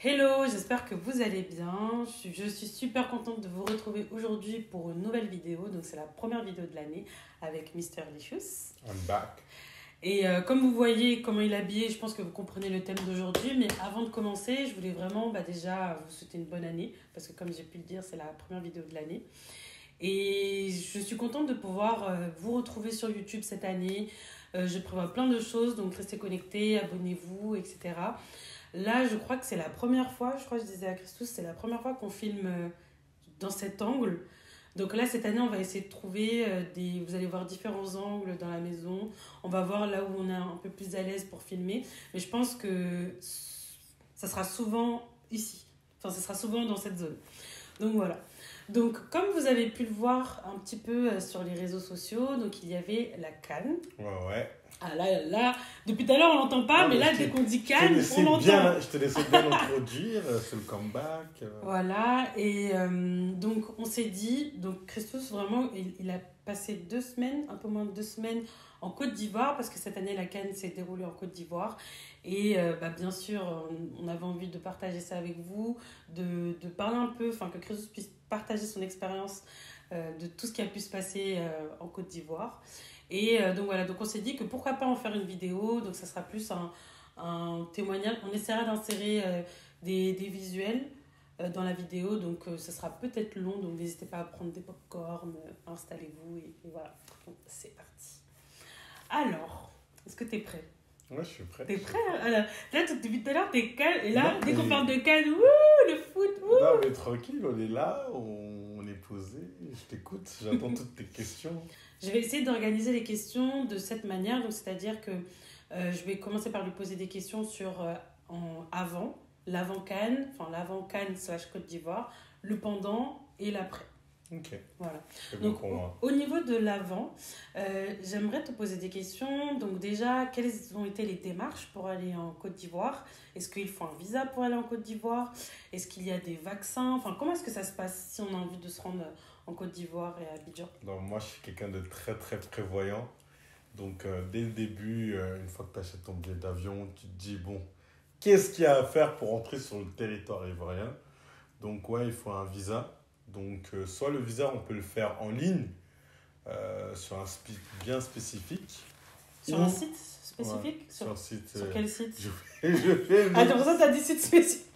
Hello, j'espère que vous allez bien. Je suis super contente de vous retrouver aujourd'hui pour une nouvelle vidéo. Donc c'est la première vidéo de l'année avec Mr. Licious. I'm back. Et comme vous voyez comment il est habillé, je pense que vous comprenez le thème d'aujourd'hui. Mais avant de commencer, je voulais vraiment déjà vous souhaiter une bonne année. Parce que comme j'ai pu le dire, c'est la première vidéo de l'année. Et je suis contente de pouvoir vous retrouver sur YouTube cette année. Je prévois plein de choses, donc restez connectés, abonnez-vous, etc. Là, je crois que c'est la première fois, je crois que je disais à Christus, c'est la première fois qu'on filme dans cet angle. Donc là, cette année, on va essayer de trouver vous allez voir différents angles dans la maison. On va voir là où on est un peu plus à l'aise pour filmer. Mais je pense que ça sera souvent ici. Enfin, ça sera souvent dans cette zone. Donc voilà. Donc, comme vous avez pu le voir un petit peu sur les réseaux sociaux, donc il y avait la Cannes. Ouais. Ah là, depuis tout à l'heure on l'entend pas, mais là dès qu'on dit Cannes, on l'entend. Je te laissais bien introduire, c'est le comeback. Voilà, et donc on s'est dit, donc Christos vraiment, il a passé 2 semaines, un peu moins de 2 semaines en Côte d'Ivoire, parce que cette année la Cannes s'est déroulée en Côte d'Ivoire. Et bien sûr, on avait envie de partager ça avec vous, de parler un peu, enfin que Christos puisse partager son expérience de tout ce qui a pu se passer en Côte d'Ivoire. Et donc voilà, donc on s'est dit que pourquoi pas en faire une vidéo, donc ça sera plus un témoignage. On essaiera d'insérer des visuels dans la vidéo, donc ça sera peut-être long, donc n'hésitez pas à prendre des pop-corn, installez-vous et voilà, donc c'est parti. Alors, est-ce que tu es prêt? Ouais, je suis prêt. T'es prêt? Alors, là, depuis tout à l'heure, t'es calme, et là, Non, dès qu'on mais... parle de Cannes, wouh, le foot, wouh! Non, mais tranquille, on est là, on est posé, je t'écoute, j'attends toutes tes questions. Je vais essayer d'organiser les questions de cette manière, donc c'est-à-dire que je vais commencer par lui poser des questions sur l'avant-Cannes, enfin l'avant-Cannes / Côte d'Ivoire, le pendant et l'après. Ok. Voilà. C'est bon Donc pour moi. au niveau de l'avant, j'aimerais te poser des questions. Donc déjà, quelles ont été les démarches pour aller en Côte d'Ivoire? Est-ce qu'il faut un visa pour aller en Côte d'Ivoire? Est-ce qu'il y a des vaccins? Enfin, comment est-ce que ça se passe si on a envie de se rendre en Côte d'Ivoire et à Abidjan? Donc, moi, je suis quelqu'un de très, très prévoyant. Donc, dès le début, une fois que tu achètes ton billet d'avion, tu te dis, bon, qu'est-ce qu'il y a à faire pour entrer sur le territoire ivoirien? Donc, ouais, il faut un visa. Donc, soit le visa, on peut le faire en ligne, sur un site bien spécifique. Sur un site spécifique? Ouais, sur un site. Sur quel site? Je fais Ah, pour ça, t'as dit site spécifique.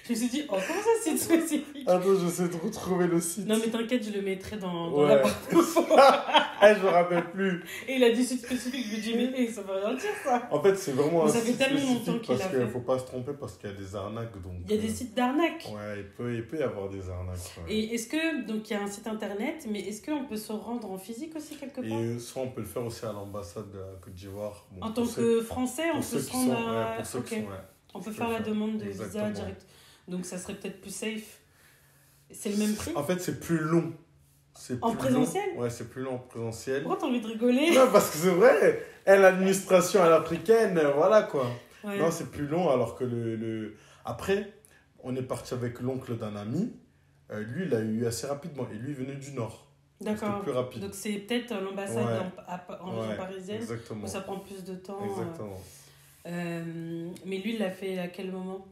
Je me suis dit, oh, comment ça, site spécifique? Attends, j'essaie de retrouver le site. Non, mais t'inquiète, je le mettrai dans Ouais. la barre d'infos. Je me rappelle plus. Et il a dit site spécifique. Je me dis, mais ça veut rien dire, ça. En fait, c'est vraiment Mais un ça fait site tellement longtemps spécifique qu'il parce a qu'il ne fait. faut pas se tromper parce qu'il y a des arnaques. Donc, Il y a des sites d'arnaque. Ouais, il peut y avoir des arnaques. Ouais. Et est-ce que, donc il y a un site internet, mais est-ce qu'on peut se rendre en physique aussi quelque part? Et soit on peut le faire aussi à l'ambassade de la Côte d'Ivoire. Bon, En tant que Français, on peut se rendre à... pour ceux qui sont, ouais. On peut faire la demande de visa Exactement. direct. Donc ça serait peut-être plus safe. C'est le même prix? En fait, c'est plus long. En présentiel? Ouais, c'est plus long en présentiel. Pourquoi t'as envie de rigoler? Non, parce que c'est vrai. L'administration à l'africaine, voilà quoi. Ouais. Non, c'est plus long alors que Après, on est parti avec l'oncle d'un ami. Lui, il a eu assez rapidement. Et lui, il venait du Nord. D'accord. C'était plus rapide. Donc c'est peut-être l'ambassade Ouais. en région parisienne. Exactement. Où ça prend plus de temps. Exactement. Mais lui, il l'a fait à quel moment?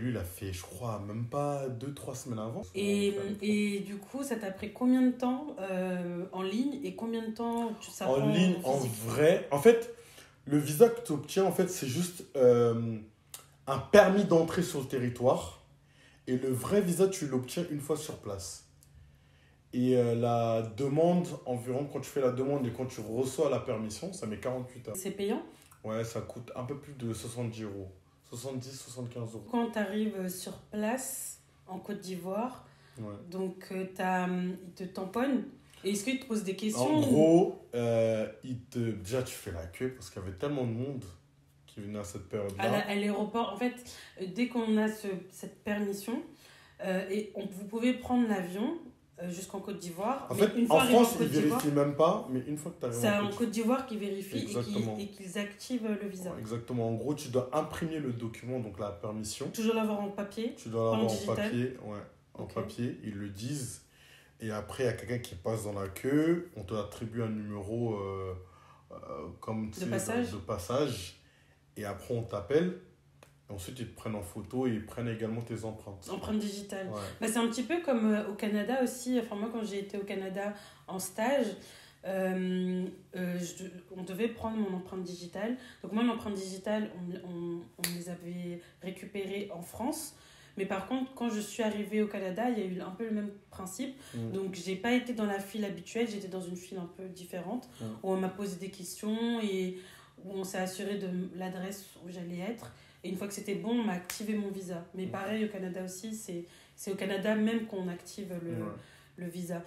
Lui, il a fait, je crois, même pas 2-3 semaines avant. Et du coup, ça t'a pris combien de temps en ligne et combien de temps ça prend en ligne, en vrai. En fait, le visa que tu obtiens, en fait, c'est juste un permis d'entrée sur le territoire. Et le vrai visa, tu l'obtiens une fois sur place. Et la demande, environ, quand tu fais la demande et quand tu reçois la permission, ça met 48 heures. C'est payant? Ouais, ça coûte un peu plus de 70 euros. 70-75 euros. Quand tu arrives sur place en Côte d'Ivoire, Ouais. donc ils te tamponnent. Et est-ce qu'ils te posent des questions? En gros, déjà tu fais la queue parce qu'il y avait tellement de monde qui venait à cette période-là. À l'aéroport, en fait, dès qu'on a cette permission, vous pouvez prendre l'avion jusqu'en Côte d'Ivoire. En mais fait, une fois en arrivé France, ils vérifient même pas, mais une fois que tu arrives c'est en Côte d'Ivoire qu'ils vérifient Exactement. et qu'ils activent le visa. Ouais, exactement. En gros, tu dois imprimer le document, donc la permission. Toujours l'avoir en papier? Tu dois l'avoir en digital? papier, ouais, en Ok. papier, ils le disent. Et après, il y a quelqu'un qui passe dans la queue, on te attribue un numéro comme De passage? de passage. Et après, on t'appelle Ensuite, ils te prennent en photo et ils prennent également tes empreintes. Empreinte digitale. Ouais. Bah, c'est un petit peu comme au Canada aussi. Enfin, moi, quand j'ai été au Canada en stage, on devait prendre mon empreinte digitale. Donc, moi, l'empreinte digitale, on les avait récupérées en France. Mais par contre, quand je suis arrivée au Canada, il y a eu un peu le même principe. Donc, j'ai pas été dans la file habituelle, j'étais dans une file un peu différente, où on m'a posé des questions et où on s'est assuré de l'adresse où j'allais être. Et une fois que c'était bon, on m'a activé mon visa. Mais pareil, au Canada aussi, c'est au Canada même qu'on active le visa.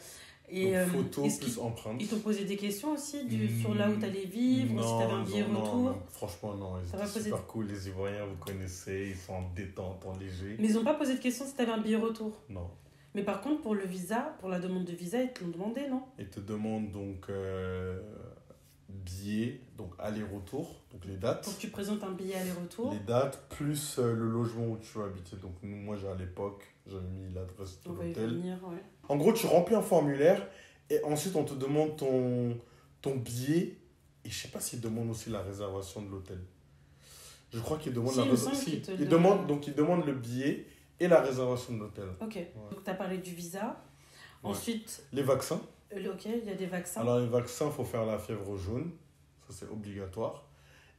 Et, donc, photo plus empreinte. Ils t'ont posé des questions aussi sur là où tu allais vivre, ou si tu avais un billet retour? Non, franchement, non. Ils étaient super cool, les Ivoiriens, vous connaissez, ils sont en détente, en léger. Mais ils n'ont pas posé de questions si tu avais un billet retour? Non. Mais par contre, pour le visa, pour la demande de visa, ils te l'ont demandé, non? Ils te demandent donc billet, donc aller-retour, donc les dates. Pour que tu présentes un billet aller-retour. Les dates, plus le logement où tu vas habiter. Donc moi, à l'époque, j'avais mis l'adresse de l'hôtel. Ouais. En gros, tu remplis un formulaire et ensuite, on te demande ton billet. Et je sais pas s'ils demandent aussi la réservation de l'hôtel. Je crois qu'ils demandent la réservation. Ils demandent le billet et la réservation de l'hôtel. Ok. Ouais. Donc, tu as parlé du visa. Ouais. Ensuite... Les vaccins. Ok, il y a des vaccins. Alors, les vaccins, il faut faire la fièvre jaune. Ça, c'est obligatoire.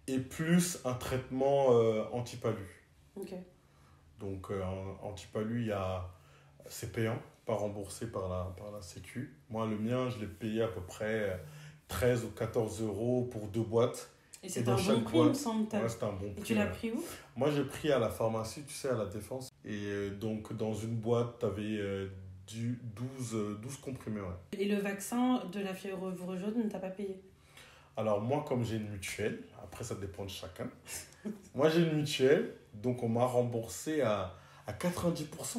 Et plus un traitement anti-palu. Ok. Donc, anti-palu, c'est payant, pas remboursé par la Sécu. Moi, le mien, je l'ai payé à peu près 13 ou 14 euros pour 2 boîtes. Et c'était un bon prix, il me semble. Ouais, c'était un bon prix. Et tu l'as pris où? Moi, j'ai pris à la pharmacie, tu sais, à la Défense. Et donc, dans une boîte, tu avais 12 comprimés. Ouais. Et le vaccin de la fièvre jaune ne t'a pas payé? Alors, moi, comme j'ai une mutuelle, après, ça dépend de chacun. Moi, j'ai une mutuelle, donc on m'a remboursé à 90%.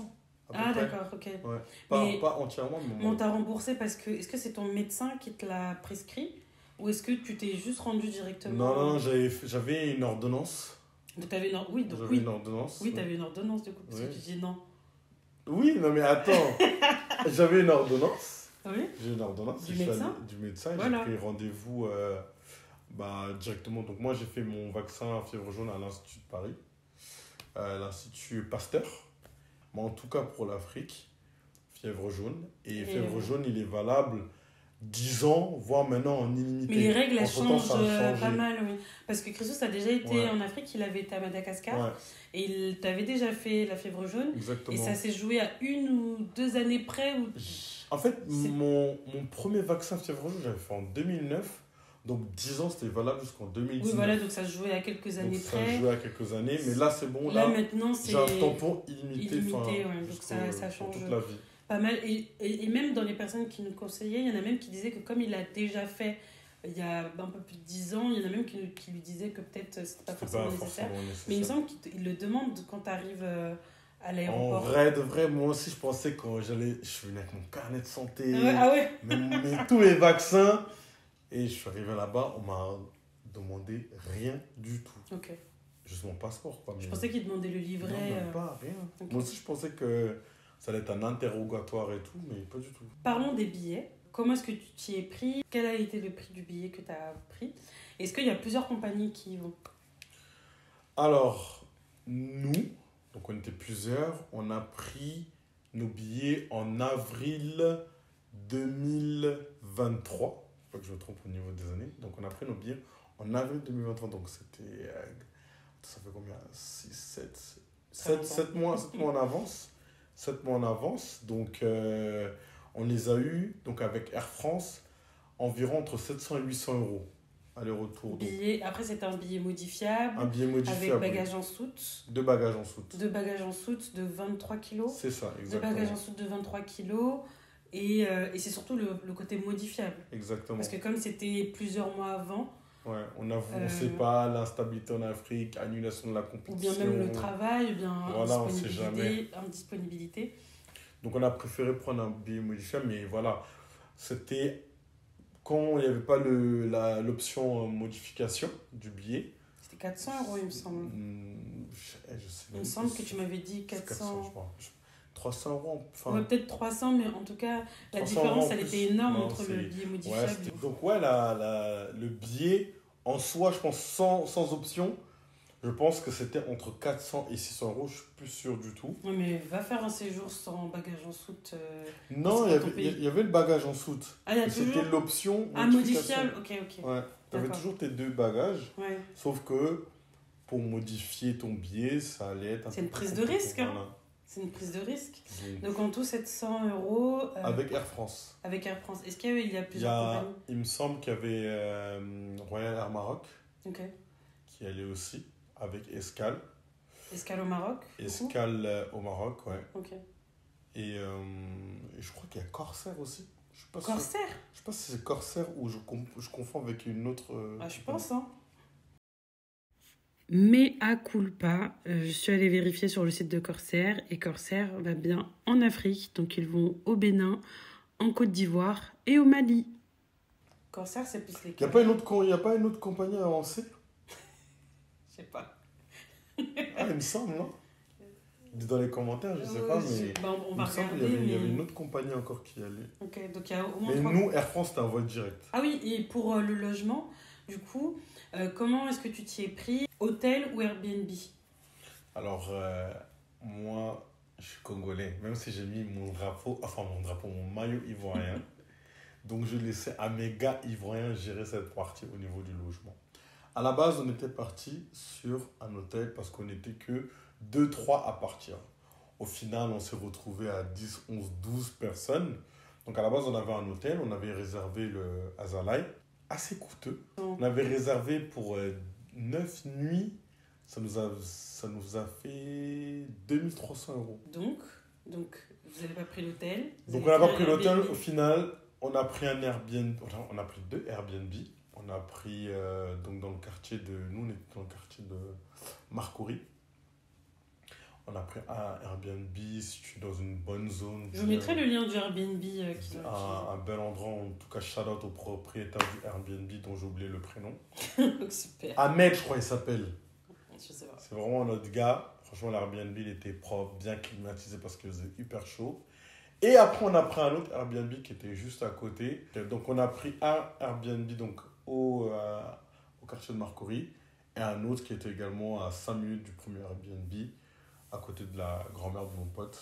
Ah, d'accord, ok. Ouais. Pas entièrement, mais on t'a remboursé parce que... Est-ce que c'est ton médecin qui te l'a prescrit? Ou est-ce que tu t'es juste rendu directement? Non, j'avais une ordonnance. Donc, t'avais une ordonnance. Oui, t'avais une ordonnance, du coup, parce que tu dis non. Oui, non, mais attends. J'avais une ordonnance. Oui. J'ai une ordonnance. Du médecin? Du médecin. Voilà. J'ai pris rendez-vous directement. Donc, moi, j'ai fait mon vaccin fièvre jaune à l'Institut de Paris. L'Institut Pasteur. Mais en tout cas, pour l'Afrique, fièvre jaune. Et fièvre jaune, il est valable 10 ans, voire maintenant en illimité. Mais les règles, elles changent pas mal, oui. Parce que Christos a déjà été en Afrique, il avait été à Madagascar. Ouais. Et il t'avait déjà fait la fièvre jaune. Exactement. Et ça s'est joué à 1 ou 2 années près. En fait, mon premier vaccin fièvre jaune, j'avais fait en 2009. Donc 10 ans, c'était valable jusqu'en 2019. Oui, voilà, donc ça se jouait à quelques années près. Ça se jouait à quelques années, mais là, c'est bon. Là maintenant, c'est... J'ai un tampon illimité. Ouais, donc ça change toute la vie. Pas mal. Et même dans les personnes qui nous conseillaient, il y en a même qui disaient que comme il l'a déjà fait il y a un peu plus de 10 ans, il y en a même qui lui disaient que peut-être c'était pas forcément nécessaire. Mais il me semble qu'il le demande quand tu arrives à l'aéroport. En vrai, de vrai, moi aussi, je pensais quand je venais avec mon carnet de santé, tous les vaccins. Et je suis arrivé là-bas, on m'a demandé rien du tout. Ok. Juste mon passeport, quoi. Je pensais qu'il demandait le livret. Non, pas, rien. Okay. Moi aussi, je pensais que ça allait être un interrogatoire et tout, mais pas du tout. Parlons des billets. Comment est-ce que tu t'y es pris? Quel a été le prix du billet que tu as pris? Est-ce qu'il y a plusieurs compagnies qui y vont? Alors, nous, donc on était plusieurs, on a pris nos billets en avril 2023. Pas que je me trompe au niveau des années. Donc, on a pris nos billets en avril 2023. Donc, c'était... ça fait combien? 7 mois en avance. 7 mois en avance. Donc, on les a eus, donc avec Air France, environ entre 700 et 800 euros. Aller-retour. Billet. Après, c'était un billet modifiable. Un billet modifiable. Avec bagages en soute. 2 bagages en soute. 2 bagages en soute de 23 kilos. C'est ça, exactement. 2 bagages en soute de 23 kilos. Et c'est surtout le côté modifiable. Exactement. Parce que comme c'était plusieurs mois avant... Ouais, on ne sait pas, l'instabilité en Afrique, annulation de la compétition. Ou bien même le travail, ou bien voilà, on sait jamais. Indisponibilité. Donc on a préféré prendre un billet modifiable, mais voilà, c'était quand il n'y avait pas l'option modification du billet. C'était 400 euros, il me semble. Il me semble que tu m'avais dit 400 je crois. 300 euros. Enfin, ouais, peut-être 300, mais en tout cas, la différence, elle était énorme entre le billet modifiable. Ouais, donc, le billet, en soi, je pense, sans option, Je pense que c'était entre 400 et 600 euros, je suis plus sûr du tout. Oui, mais va faire un séjour sans bagage en soute. Non, c'est il y pas ton avait, pays. il y avait le bagage en soute. Ah, il y a Mais c'était toujours. l'option Ah, modification. modifiable, ok, ok. Ouais, tu avais D'accord. toujours tes 2 bagages, Ouais. sauf que pour modifier ton billet, ça allait être un C'est peu une plus prise de compliqué, risque, hein. voilà. C'est une prise de risque. Donc, Donc en tout, 700 euros avec Air France. avec Air France. Est-ce qu'il y a Il plusieurs compagnies? il me semble qu'il y avait Royal Air Maroc Ok. qui allait aussi, avec escale. Escale au Maroc? du coup Escale au Maroc, ouais. Ok. Et je crois qu'il y a Corsair aussi. Je suis pas sûr. Corsair? Je sais pas si c'est Corsair ou je confonds avec une autre. Ah, je pense, hein. Mais à culpa, je suis allée vérifier sur le site de Corsair et Corsair va bien en Afrique. Donc ils vont au Bénin, en Côte d'Ivoire et au Mali. Corsair, c'est plus les Il n'y a pas une autre compagnie avancée? Je sais pas. Ah, il me semble, non? Dis dans les commentaires, je sais pas, mais. Bah, on Il va me semble regarder. qu'il y avait mais- une autre compagnie encore qui allait. Ok, donc il y a au moins Mais trois. nous, Air France, c'était un vol direct. Ah oui, et pour le logement, du coup, comment est-ce que tu t'y es pris? Hôtel ou Airbnb? Alors, moi, je suis congolais, même si j'ai mis mon maillot ivoirien. Donc, je laissais à mes gars ivoiriens gérer cette partie au niveau du logement. À la base, on était parti sur un hôtel parce qu'on n'était que 2-3 à partir. Au final, on s'est retrouvé à 10, 11, 12 personnes. Donc, à la base, on avait un hôtel, on avait réservé le Azalai, assez coûteux. On avait réservé pour 9 nuits, ça nous a fait 2300 euros. Donc vous n'avez pas pris l'hôtel. vous Donc, avez on n'a pas un pris l'hôtel. Airbnb. Au final, on a pris un Airbnb. On a pris 2 Airbnb. On a pris donc dans le quartier de. Nous, on était dans le quartier de Marcory. On a pris un Airbnb situé dans une bonne zone. Je vous mettrai le lien du Airbnb qu'ils ont Un bel endroit. En tout cas, shout out au propriétaire du Airbnb dont j'ai oublié le prénom. utilisé. Super. Ahmed, je crois il s'appelle. Je sais pas. C'est vraiment notre gars. Franchement, l'Airbnb, il était propre, bien climatisé parce qu'il faisait hyper chaud. Et après, on a pris un autre Airbnb qui était juste à côté. Donc, on a pris un Airbnb donc, au quartier de Marcory et un autre qui était également à 5 minutes du premier Airbnb, à côté de la grand-mère de mon pote,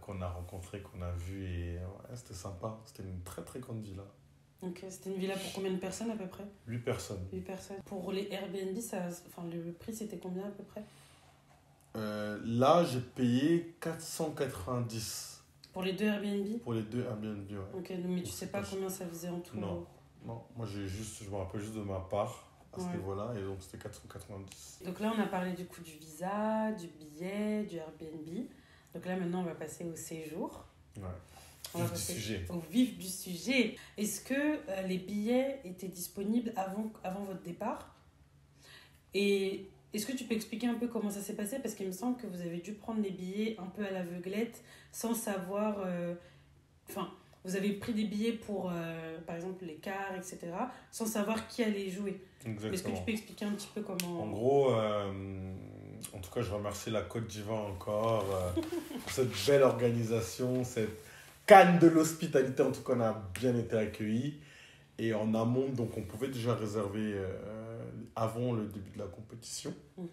qu'on a rencontré, qu'on a vu. Et ouais, c'était sympa. C'était une très, très grande villa. Ok, c'était une villa pour combien de personnes à peu près? 8 personnes. 8 personnes. Pour les Airbnb, le prix c'était combien à peu près? Là, j'ai payé 490 Pour les 2 Airbnb? pour les 2 Airbnb. Ouais. Ok, mais tu Donc, sais pas c'est pas combien ça faisait en tout? Non. Non, moi je me rappelle juste de ma part à ce Ouais. niveau-là, et donc c'était 490. Donc là, on a parlé du coup du visa, du billet, du Airbnb. Donc là, maintenant, on va passer au séjour. Ouais. On va Vif du passer sujet. au vif du sujet. Est-ce que les billets étaient disponibles avant votre départ? Et est-ce que tu peux expliquer un peu comment ça s'est passé? Parce qu'il me semble que vous avez dû prendre les billets un peu à l'aveuglette, sans savoir... Enfin, vous avez pris des billets pour, par exemple, les cars, etc., sans savoir qui allait jouer. Est-ce que Exactement. tu peux expliquer un petit peu comment... En gros, en tout cas, je remercie la Côte d'Ivoire encore pour cette belle organisation, cette canne de l'hospitalité. En tout cas, on a bien été accueillis. Et en amont, donc on pouvait déjà réserver avant le début de la compétition. Mhm.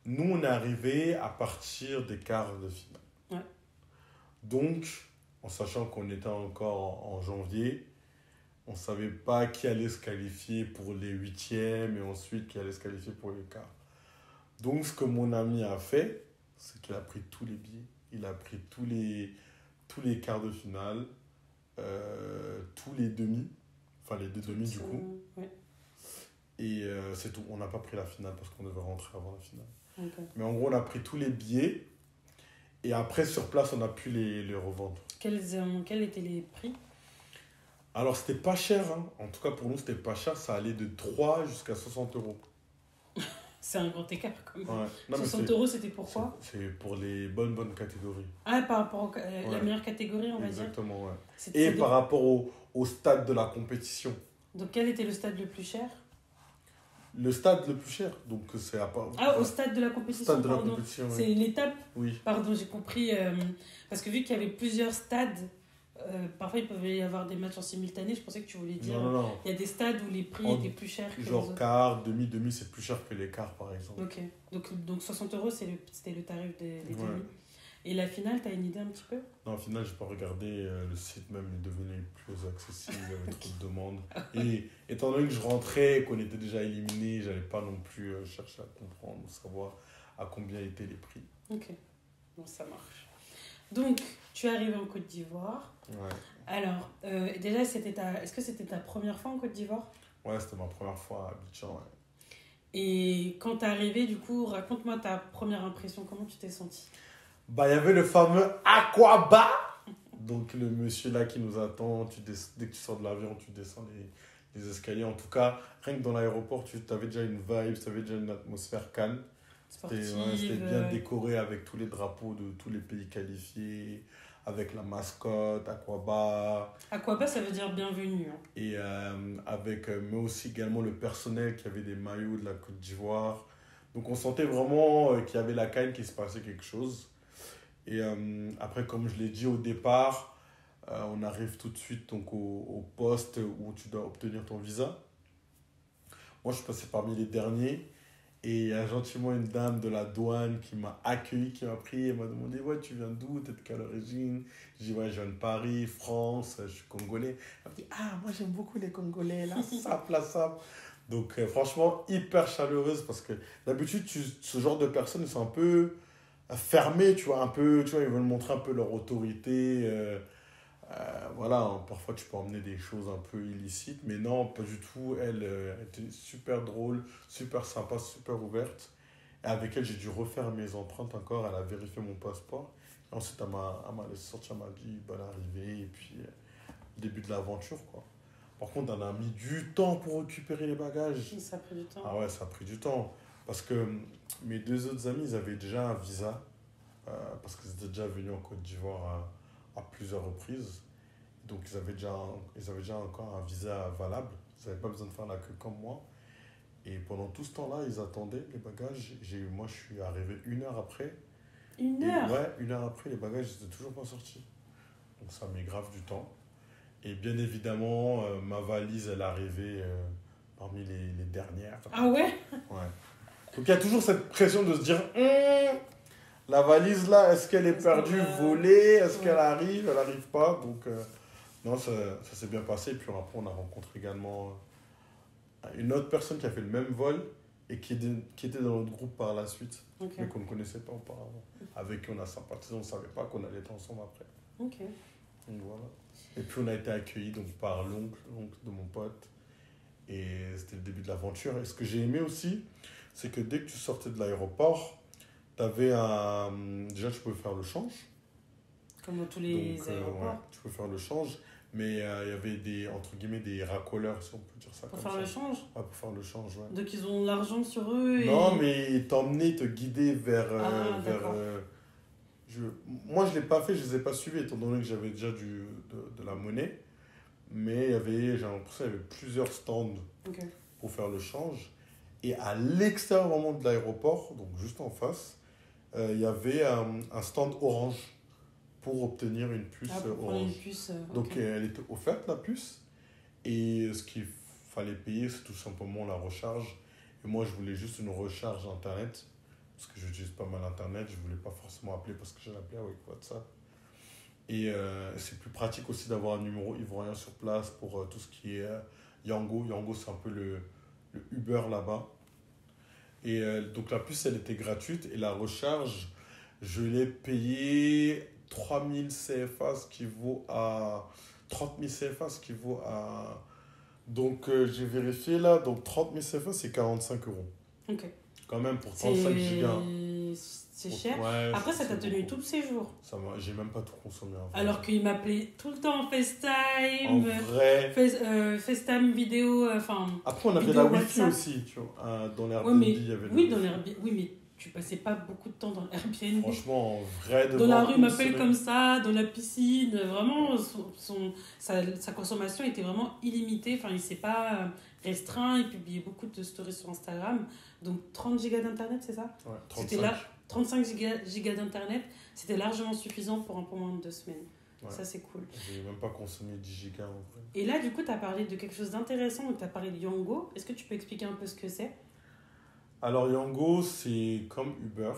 Nous, on est arrivé à partir des quarts de finale. Ouais. Donc, en sachant qu'on était encore en janvier, on ne savait pas qui allait se qualifier pour les huitièmes et ensuite qui allait se qualifier pour les quarts. Donc, ce que mon ami a fait, c'est qu'il a pris tous les billets. Il a pris tous les quarts de finale, tous les demi, enfin les 2 demi du coup. Ouais. Et c'est tout. On n'a pas pris la finale parce qu'on devait rentrer avant la finale. Ok. Mais en gros, on a pris tous les billets. Et après, sur place, on a pu les revendre. Quels étaient les prix? Alors, c'était pas cher. Hein. En tout cas, pour nous, c'était pas cher. Ça allait de 3 jusqu'à 60 euros. C'est un grand écart quand même. Ouais. Non, mais 60 euros, c'était pourquoi? c'est pour les bonnes catégories. Ah, par rapport à la Ouais. meilleure catégorie, on va dire. Exactement, ouais. C'était- Et ça par rapport au stade de la compétition. Donc, quel était le stade le plus cher? Le stade le plus cher. Donc, c'est à part... Ah, au stade de la compétition, stade de la pardon. compétition, C'est oui. l'étape. Oui. Pardon, j'ai compris. Parce que vu qu'il y avait plusieurs stades parfois il peut y avoir des matchs en simultané. Je pensais que tu voulais dire. Non, non, non. Il y a des stades où les prix étaient plus chers que les Genre autres. quart, demi, c'est plus cher que les quarts, par exemple. Ok. Donc 60 €, c'était le tarif des Ouais. demi. Et la finale, t'as une idée un petit peu? Non, au final, j'ai pas regardé. Le site même est devenu plus accessible. Il y avait trop de demandes. Et étant donné que je rentrais et qu'on était déjà éliminé, j'allais pas non plus chercher à comprendre, savoir à combien étaient les prix. Ok. Bon, ça marche. Donc, tu es arrivé en Côte d'Ivoire. Ouais. Alors, déjà, est-ce que c'était ta première fois en Côte d'Ivoire? Ouais, c'était ma première fois à Abidjan. Ouais. Et quand t'es arrivé, du coup, raconte-moi ta première impression. Comment tu t'es senti? Bah, il y avait le fameux Aquaba. Donc, le monsieur là qui nous attend, dès que tu sors de l'avion, tu descends les escaliers. En tout cas, rien que dans l'aéroport, tu avais déjà une vibe, tu avais déjà une atmosphère calme. C'était Sportive. bien décoré avec tous les drapeaux de tous les pays qualifiés, avec la mascotte, Aquaba, Aquaba, ça veut dire bienvenue. Hein. et mais aussi également le personnel qui avait des maillots de la Côte d'Ivoire. Donc, on sentait vraiment qu'il y avait la canne, qu'il se passait quelque chose. Et après, comme je l'ai dit au départ, on arrive tout de suite donc, au poste où tu dois obtenir ton visa. Moi, je suis passé parmi les derniers. Et il y a gentiment une dame de la douane qui m'a accueilli, qui m'a pris et m'a demandé: ouais, tu viens d'où? T'es de quelle origine? J'ai dit: ouais, je viens de Paris, France, je suis congolais. Elle m'a dit: ah, moi j'aime beaucoup les Congolais, la sape, la sape. Donc, franchement, hyper chaleureuse parce que d'habitude, ce genre de personnes, ils sont un peu fermés, tu vois, un peu, tu vois, ils veulent montrer un peu leur autorité. Voilà, hein, parfois tu peux emmener des choses un peu illicites, mais non, pas du tout. Elle était super drôle, super sympa, super ouverte. Et avec elle, j'ai dû refaire mes empreintes encore. Elle a vérifié mon passeport. Et ensuite, elle m'a laissé sortir, elle m'a dit bonne arrivée. Et puis, début de l'aventure, quoi. Par contre, on a mis du temps pour récupérer les bagages. Ça a pris du temps. Ah ouais, ça a pris du temps. Parce que mes deux autres amis, ils avaient déjà un visa. Parce qu'ils étaient déjà venus en Côte d'Ivoire à plusieurs reprises. Donc, ils avaient déjà encore un visa valable. Ils n'avaient pas besoin de faire la queue comme moi. Et pendant tout ce temps-là, ils attendaient les bagages. Moi, je suis arrivé 1 heure après. Une Et heure? ouais, 1 heure après, les bagages n'étaient toujours pas sortis. Donc, ça met grave du temps. Et bien évidemment, ma valise, elle est arrivée parmi les dernières. Ah ouais? Ouais. Donc, il y a toujours cette pression de se dire: la valise là, est-ce qu'elle est perdue, volée? Est-ce qu'elle arrive? Elle n'arrive pas. Donc, non, ça s'est bien passé. Et puis après, on a rencontré également une autre personne qui a fait le même vol et qui était dans notre groupe par la suite, Ok. mais qu'on ne connaissait pas auparavant. Avec qui on a sympathisé, on ne savait pas qu'on allait être ensemble après. Ok. Donc voilà. Et puis on a été accueillis donc, par l'oncle de mon pote. Et c'était le début de l'aventure. Et ce que j'ai aimé aussi, c'est que dès que tu sortais de l'aéroport, t'avais déjà, tu pouvais faire le change. Comme dans tous les Donc, aéroports. ouais, tu peux faire le change. Mais il y avait entre guillemets, des racoleurs, si on peut dire ça Pour comme faire le ça. change. Ouais, pour faire le change, ouais. Donc ils ont l'argent sur eux et... Non, mais ils t'emmenaient, te guidaient vers... d'accord. Moi, je ne l'ai pas fait, je ne les ai pas suivis, étant donné que j'avais déjà de la monnaie. Mais j'ai l'impression qu'il y avait plusieurs stands Ok. pour faire le change. Et à l'extérieur vraiment de l'aéroport, donc juste en face, il y avait un stand Orange pour obtenir une puce Ah, pour prendre Orange. une puce. Donc Ok. elle était offerte, la puce. Et ce qu'il fallait payer, c'est tout simplement la recharge. Et moi, je voulais juste une recharge Internet. Parce que j'utilise pas mal Internet. Je voulais pas forcément appeler parce que j'ai appelé avec WhatsApp. Et c'est plus pratique aussi d'avoir un numéro ivoirien sur place pour tout ce qui est Yango. Yango, c'est un peu le Uber là-bas. Et donc la puce, elle était gratuite. Et la recharge, je l'ai payée 3000 CFA, ce qui vaut à... 30 000 CFA, ce qui vaut à... Donc j'ai vérifié là. Donc 30 000 CFA, c'est 45 €. Ok. Quand même pour 35 gigas. C'est cher. Ouais, Après, ça t'a c'est tenu beaucoup. tout le séjour. J'ai même pas tout consommé. En vrai. Alors qu'il m'appelait tout le temps en En FaceTime, vrai. FaceTime vidéo, enfin... Après, on avait vidéo la Wi-Fi WhatsApp. aussi, tu vois. Dans Ouais, l'Airbnb, mais... il y avait Oui, le dans Wi-Fi. l'Airbnb. Oui, mais tu passais pas beaucoup de temps dans l'Airbnb. Franchement, en vrai, Dans la rue, il m'appelle semaine. comme ça, dans la piscine. Vraiment, sa consommation était vraiment illimitée. Enfin, il s'est pas restreint. Il publiait beaucoup de stories sur Instagram. Donc, 30 gigas d'Internet, c'est ça? Ouais, C'était 35. là, 35 gigas d'Internet. C'était largement suffisant pour un peu moins de 2 semaines. Ouais. Ça, c'est cool. J'ai même pas consommé 10 gigas en vrai. Et là, du coup, tu as parlé de quelque chose d'intéressant. Donc, tu as parlé de Yango. Est-ce que tu peux expliquer un peu ce que c'est? Alors, Yango, c'est comme Uber.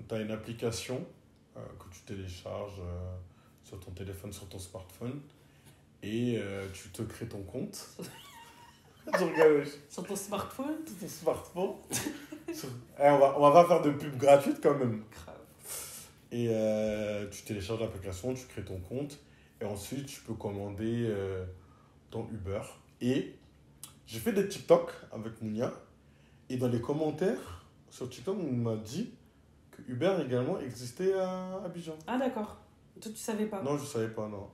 Tu as une application que tu télécharges sur ton téléphone, sur ton smartphone. Et tu te crées ton compte. Je regarde Sur ton smartphone? ton smartphone. On va pas faire de pub gratuite quand même. Grave. Et tu télécharges l'application, tu crées ton compte. Et ensuite, tu peux commander ton Uber. Et j'ai fait des TikTok avec Mounia. Et dans les commentaires sur TikTok, on m'a dit que Uber également existait à Abidjan. Ah, d'accord. Toi, tu savais pas? Non, je savais pas, non.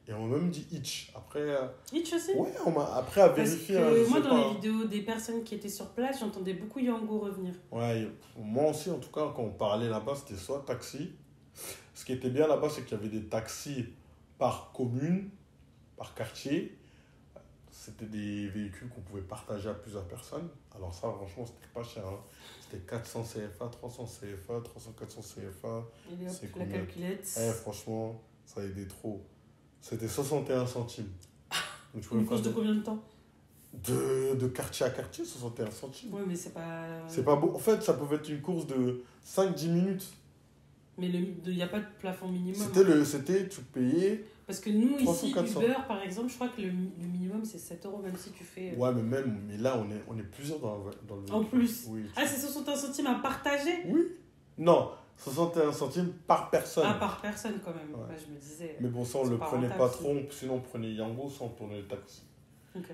Et on m'a même dit Itch. Après, Itch aussi? ouais, après à Parce vérifier. que Je moi, sais dans pas. les vidéos des personnes qui étaient sur place, j'entendais beaucoup Yango revenir. Ouais, moi aussi, en tout cas, quand on parlait là-bas, c'était soit taxi. Ce qui était bien là-bas, c'est qu'il y avait des taxis par commune, par quartier. C'était des véhicules qu'on pouvait partager à plusieurs personnes. Alors ça, franchement, c'était pas cher. Hein. C'était 400 CFA, 300 CFA, 300, 400 CFA. Et hop, C'est la combien? calculette. Franchement, ça aidait trop. C'était 61 centimes. Donc, tu pouvais Une course de faire combien de temps? de quartier à quartier, 61 centimes. Ouais, mais c'est pas... C'est pas beau. En fait, ça pouvait être une course de 5-10 minutes. Mais il n'y a pas de plafond minimum. C'était, tu payais. Parce que nous, 300, ici, 400. Uber, par exemple, je crois que le minimum, c'est 7 euros, même si tu fais... Ouais, mais là, on est plusieurs dans le En véhicule. plus. Oui. Ah, c'est 61 centimes à partager? Oui. Non, 61 centimes par personne. Ah, par personne, quand même. Ouais. Ouais, je me disais... Mais bon, ça, on c'est le pas prenait rentable, pas ça. trop. Sinon, on prenait Yango sans tourner le taxi. Ok.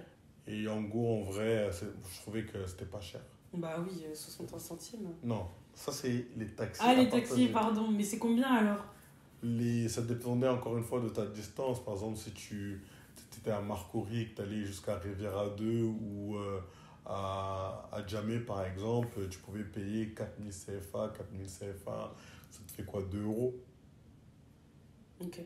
Et Yango, en vrai, je trouvais que c'était pas cher. Bah oui, 61 centimes. Non, ça, c'est les taxis. Ah, à les partager. taxis, pardon. Mais c'est combien, alors? Ça dépendait encore une fois de ta distance. Par exemple, si tu étais à Marcory et que tu allais jusqu'à Riviera 2 ou à Djamé, par exemple, tu pouvais payer 4000 CFA, 4000 CFA. Ça te fait quoi, 2 euros? Ok.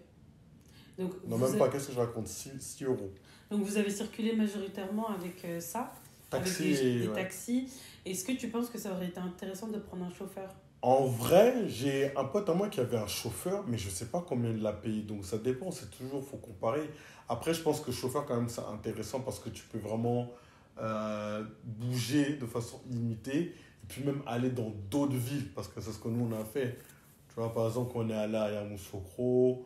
Donc, Non, vous même a- pas, qu'est-ce que je raconte? 6 euros. Donc, vous avez circulé majoritairement avec ça, Taxi avec et. des Ouais. taxis. Est-ce que tu penses que ça aurait été intéressant de prendre un chauffeur? En vrai, j'ai un pote à moi qui avait un chauffeur, mais je sais pas combien il l'a payé. Donc ça dépend, c'est toujours, faut comparer. Après, je pense que chauffeur, quand même, c'est intéressant parce que tu peux vraiment bouger de façon illimitée et puis même aller dans d'autres villes parce que c'est ce que nous, on a fait. Tu vois, par exemple, quand on est allé à Yamoussoukro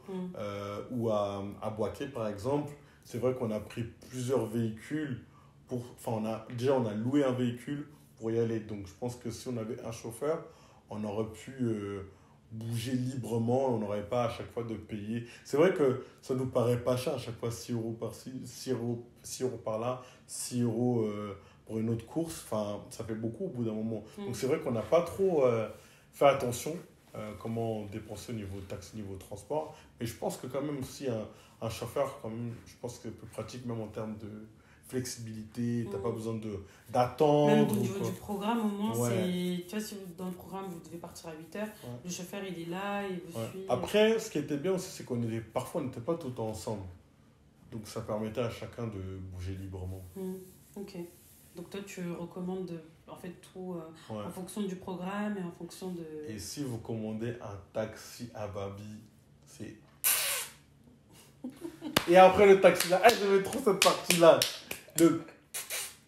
ou à Boaké, par exemple, c'est vrai qu'on a pris plusieurs véhicules enfin, on a loué un véhicule pour y aller. Donc je pense que si on avait un chauffeur, on aurait pu bouger librement, on n'aurait pas à chaque fois de payer. C'est vrai que ça nous paraît pas cher à chaque fois, 6 euros par-ci, 6 euros par-là, 6 euros pour une autre course. Enfin, ça fait beaucoup au bout d'un moment. Donc c'est vrai qu'on n'a pas trop fait attention comment dépenser au niveau taxi, niveau transport. Mais je pense que quand même aussi un chauffeur, quand même, je pense que c'est plus pratique même en termes de flexibilité, t'as pas besoin d'attendre. Même au niveau du programme, au moins, Ouais. c'est... Tu vois, si dans le programme, vous devez partir à 8h, le chauffeur, il est là, il vous suit. Après, ce qui était bien aussi, c'est parfois, on n'était pas tout le temps ensemble. Donc, ça permettait à chacun de bouger librement. Ok. Donc, toi, tu recommandes, en fait, tout Ouais. en fonction du programme et en fonction de... Et si vous commandez un taxi à Babi, c'est... Et après, le taxi là, j'aimais trop cette partie-là.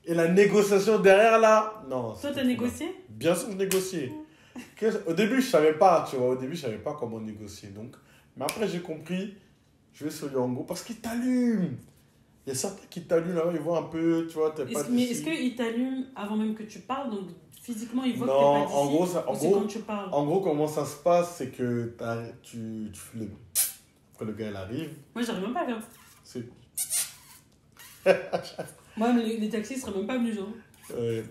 Et la négociation derrière là, non. Toi, t'as négocié? Bien sûr, je négociais. Au début, je savais pas, tu vois. Au début, je savais pas comment négocier. Donc, mais après, j'ai compris. Je vais sur Yango parce qu'il t'allume. Il y a certains qui t'allument là-bas, ils voient un peu, tu vois, t'es pas Mais d'ici. est-ce qu'il t'allume avant même que tu parles? Donc, physiquement, il voit Non, que t'es pas d'ici? en gros, Ou c'est quand tu parles? En gros, comment ça se passe, c'est que tu fais le... Après, le gars, il arrive. Moi, j'arrive même pas à faire. C'est... Moi, les taxis seraient même pas venus, genre.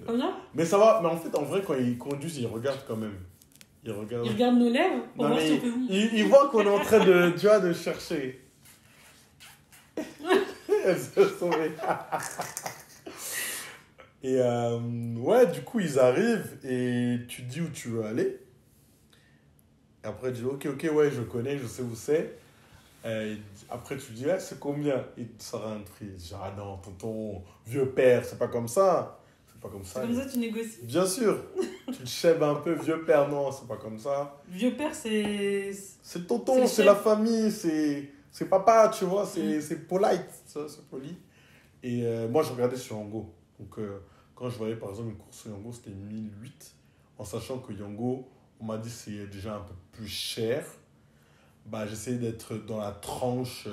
Comme ça? Mais ça va, mais en fait, en vrai, quand ils conduisent, ils regardent quand même. Ils regardent. Ils regardent nos lèvres pour Non, voir mais si on fait... ils voient qu'on est en train de, tu vois, de chercher. Elle s'est sauvée. Et ouais, du coup, ils arrivent et tu dis où tu veux aller. Et après, tu dis, ok, ouais, je connais, je sais où c'est. Et après, tu dis, c'est combien? Il te sort un prix. Je dis, ah non, tonton, vieux père, c'est pas comme ça. C'est pas comme ça. C'est comme ça que tu négocies? Bien sûr. Tu te chèves un peu, vieux père, non, c'est pas comme ça. Vieux père, c'est... C'est tonton, c'est la famille, c'est C'est papa, tu vois, c'est polite, ça, c'est poli. Et moi, je regardais sur Yango. Donc, quand je voyais par exemple une course sur Yango, c'était 1008. En sachant que Yango, on m'a dit c'est déjà un peu plus cher. Bah, j'essayais d'être dans la tranche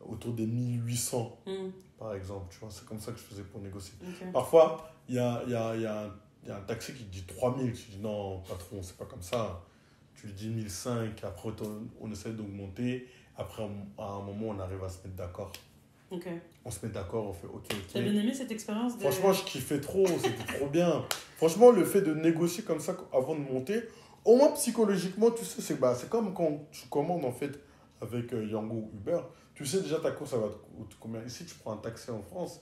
autour des 1800, par exemple. Tu vois, c'est comme ça que je faisais pour négocier. Ok. Parfois, il y a un taxi qui te dit 3000. Tu dis non, patron, c'est pas comme ça. Tu lui dis 1005. Après, on essaie d'augmenter. Après, à un moment, on arrive à se mettre d'accord. Ok. On se met d'accord, on fait ok. T'as bien aimé cette expérience de... Franchement, je kiffais trop, c'était trop bien. Franchement, le fait de négocier comme ça avant de monter, au moins psychologiquement, tu sais, c'est comme quand tu commandes en fait avec Yango ou Uber. Tu sais déjà ta course, ça va te coûter combien. Ici, tu prends un taxi en France,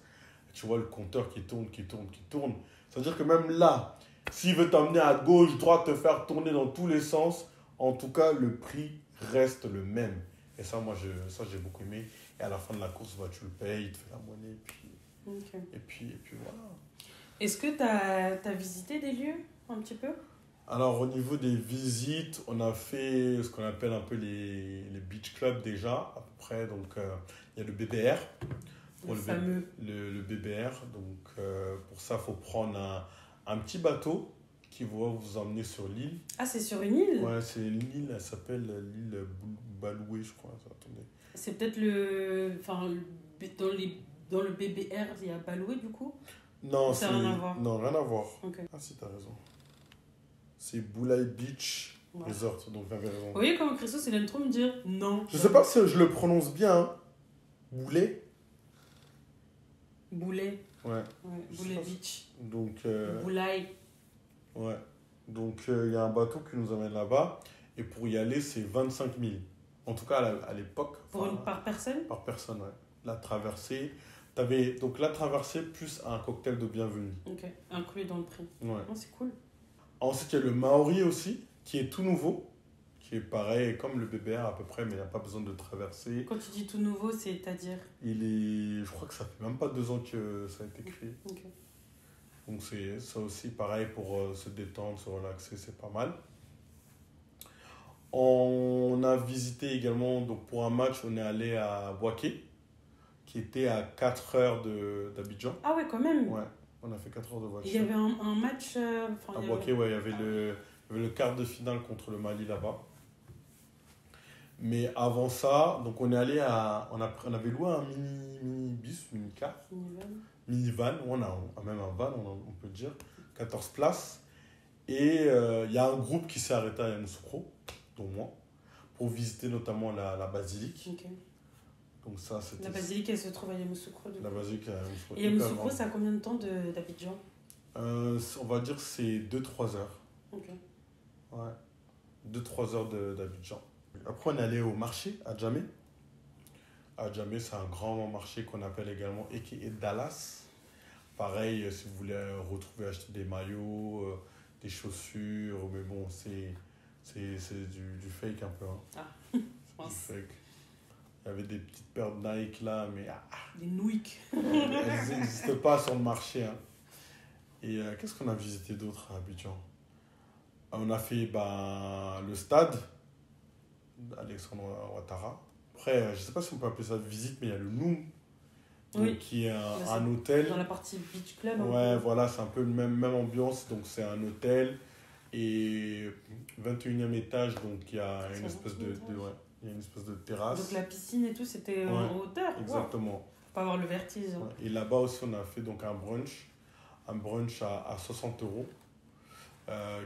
tu vois le compteur qui tourne, qui tourne, qui tourne. C'est-à-dire que même là, s'il veut t'emmener à gauche, droite, te faire tourner dans tous les sens, en tout cas, le prix reste le même. Et ça, j'ai beaucoup aimé. Et à la fin de la course, bah, tu le payes, il te fait la monnaie, et puis voilà. Est-ce que t'as visité des lieux un petit peu? Alors, au niveau des visites, on a fait ce qu'on appelle un peu les beach clubs déjà, à peu près. Donc, il y a le BBR. Le fameux. Le BBR. Donc, pour ça, il faut prendre un petit bateau qui va vous emmener sur l'île. Ah, c'est sur une île? Ouais, c'est l'île, elle s'appelle l'île Baloué, je crois. Attendez. C'est peut-être dans le BBR, il y a Baloué du coup? Non, ça n'a rien à voir. Non, rien à voir. Ok. Ah si, t'as raison. C'est Boulay Beach Resort, donc t'avais raison. Vous voyez comment Christos, il aime trop me dire non. Je sais pas si je le prononce bien. Hein. Boulay. Boulet. Ouais. Boulet Beach. Donc. Boulay. Ouais. Donc il y a un bateau qui nous amène là-bas. Et pour y aller, c'est 25 000. En tout cas, à l'époque. Par personne? Par personne, ouais. La traversée. Donc la traversée plus un cocktail de bienvenue. Ok, inclus dans le prix. Ouais. Oh, c'est cool. Ensuite, il y a le Maori aussi, qui est tout nouveau. Qui est pareil, comme le BBR à peu près, mais il n'y a pas besoin de traverser. Quand tu dis tout nouveau, c'est-à-dire? Je crois que ça fait même pas 2 ans que ça a été créé. Ok. Donc c'est ça aussi pareil pour se détendre, se relaxer, c'est pas mal. On a visité également, donc pour un match, on est allé à Boaké, qui était à 4 heures d'Abidjan. Ah ouais, quand même. Ouais, on a fait 4 heures de voiture. Il y avait un match... à Boaké, ouais, il y avait le quart de finale contre le Mali là-bas. Mais avant ça, donc on est allé on avait loué un mini-bus, mini-car. Minivan, on a même un van, on peut dire, 14 places. Et il y a un groupe qui s'est arrêté à Yamoussoukro, dont moi, pour visiter notamment la basilique. Ok. Donc ça, c'était... La basilique, elle se trouve à Yamoussoukro. La basilique à Yamoussoukro. Et Yamoussoukro, ça a combien de temps d'Abidjan? On va dire c'est 2-3 heures. Ok. Ouais, 2-3 heures d'Abidjan. Après, on est allé au marché à Djamé. À Djamé, c'est un grand marché qu'on appelle également Eke Dallas. Pareil, si vous voulez retrouver, acheter des maillots, des chaussures, mais bon, c'est du fake un peu. Hein. Ah, c'est du fake. Il y avait des petites paires de Nike là, mais... des Nouic. Elles n'existent pas sur le marché. Hein. Et qu'est-ce qu'on a visité d'autre à Abidjan? On a fait le stade Alexandre Ouattara. Après, je ne sais pas si on peut appeler ça visite, mais il y a le Noum, oui. qui est un hôtel. Dans la partie beach club. Ouais, voilà, c'est un peu la même ambiance. Donc, c'est un hôtel et 21e étage, donc il y a une espèce il y a une espèce de terrasse. Donc, la piscine et tout, c'était en hauteur. Exactement. Wow. Faut pas avoir le vertige. Hein. Ouais. Et là-bas aussi, on a fait donc un brunch à 60 €,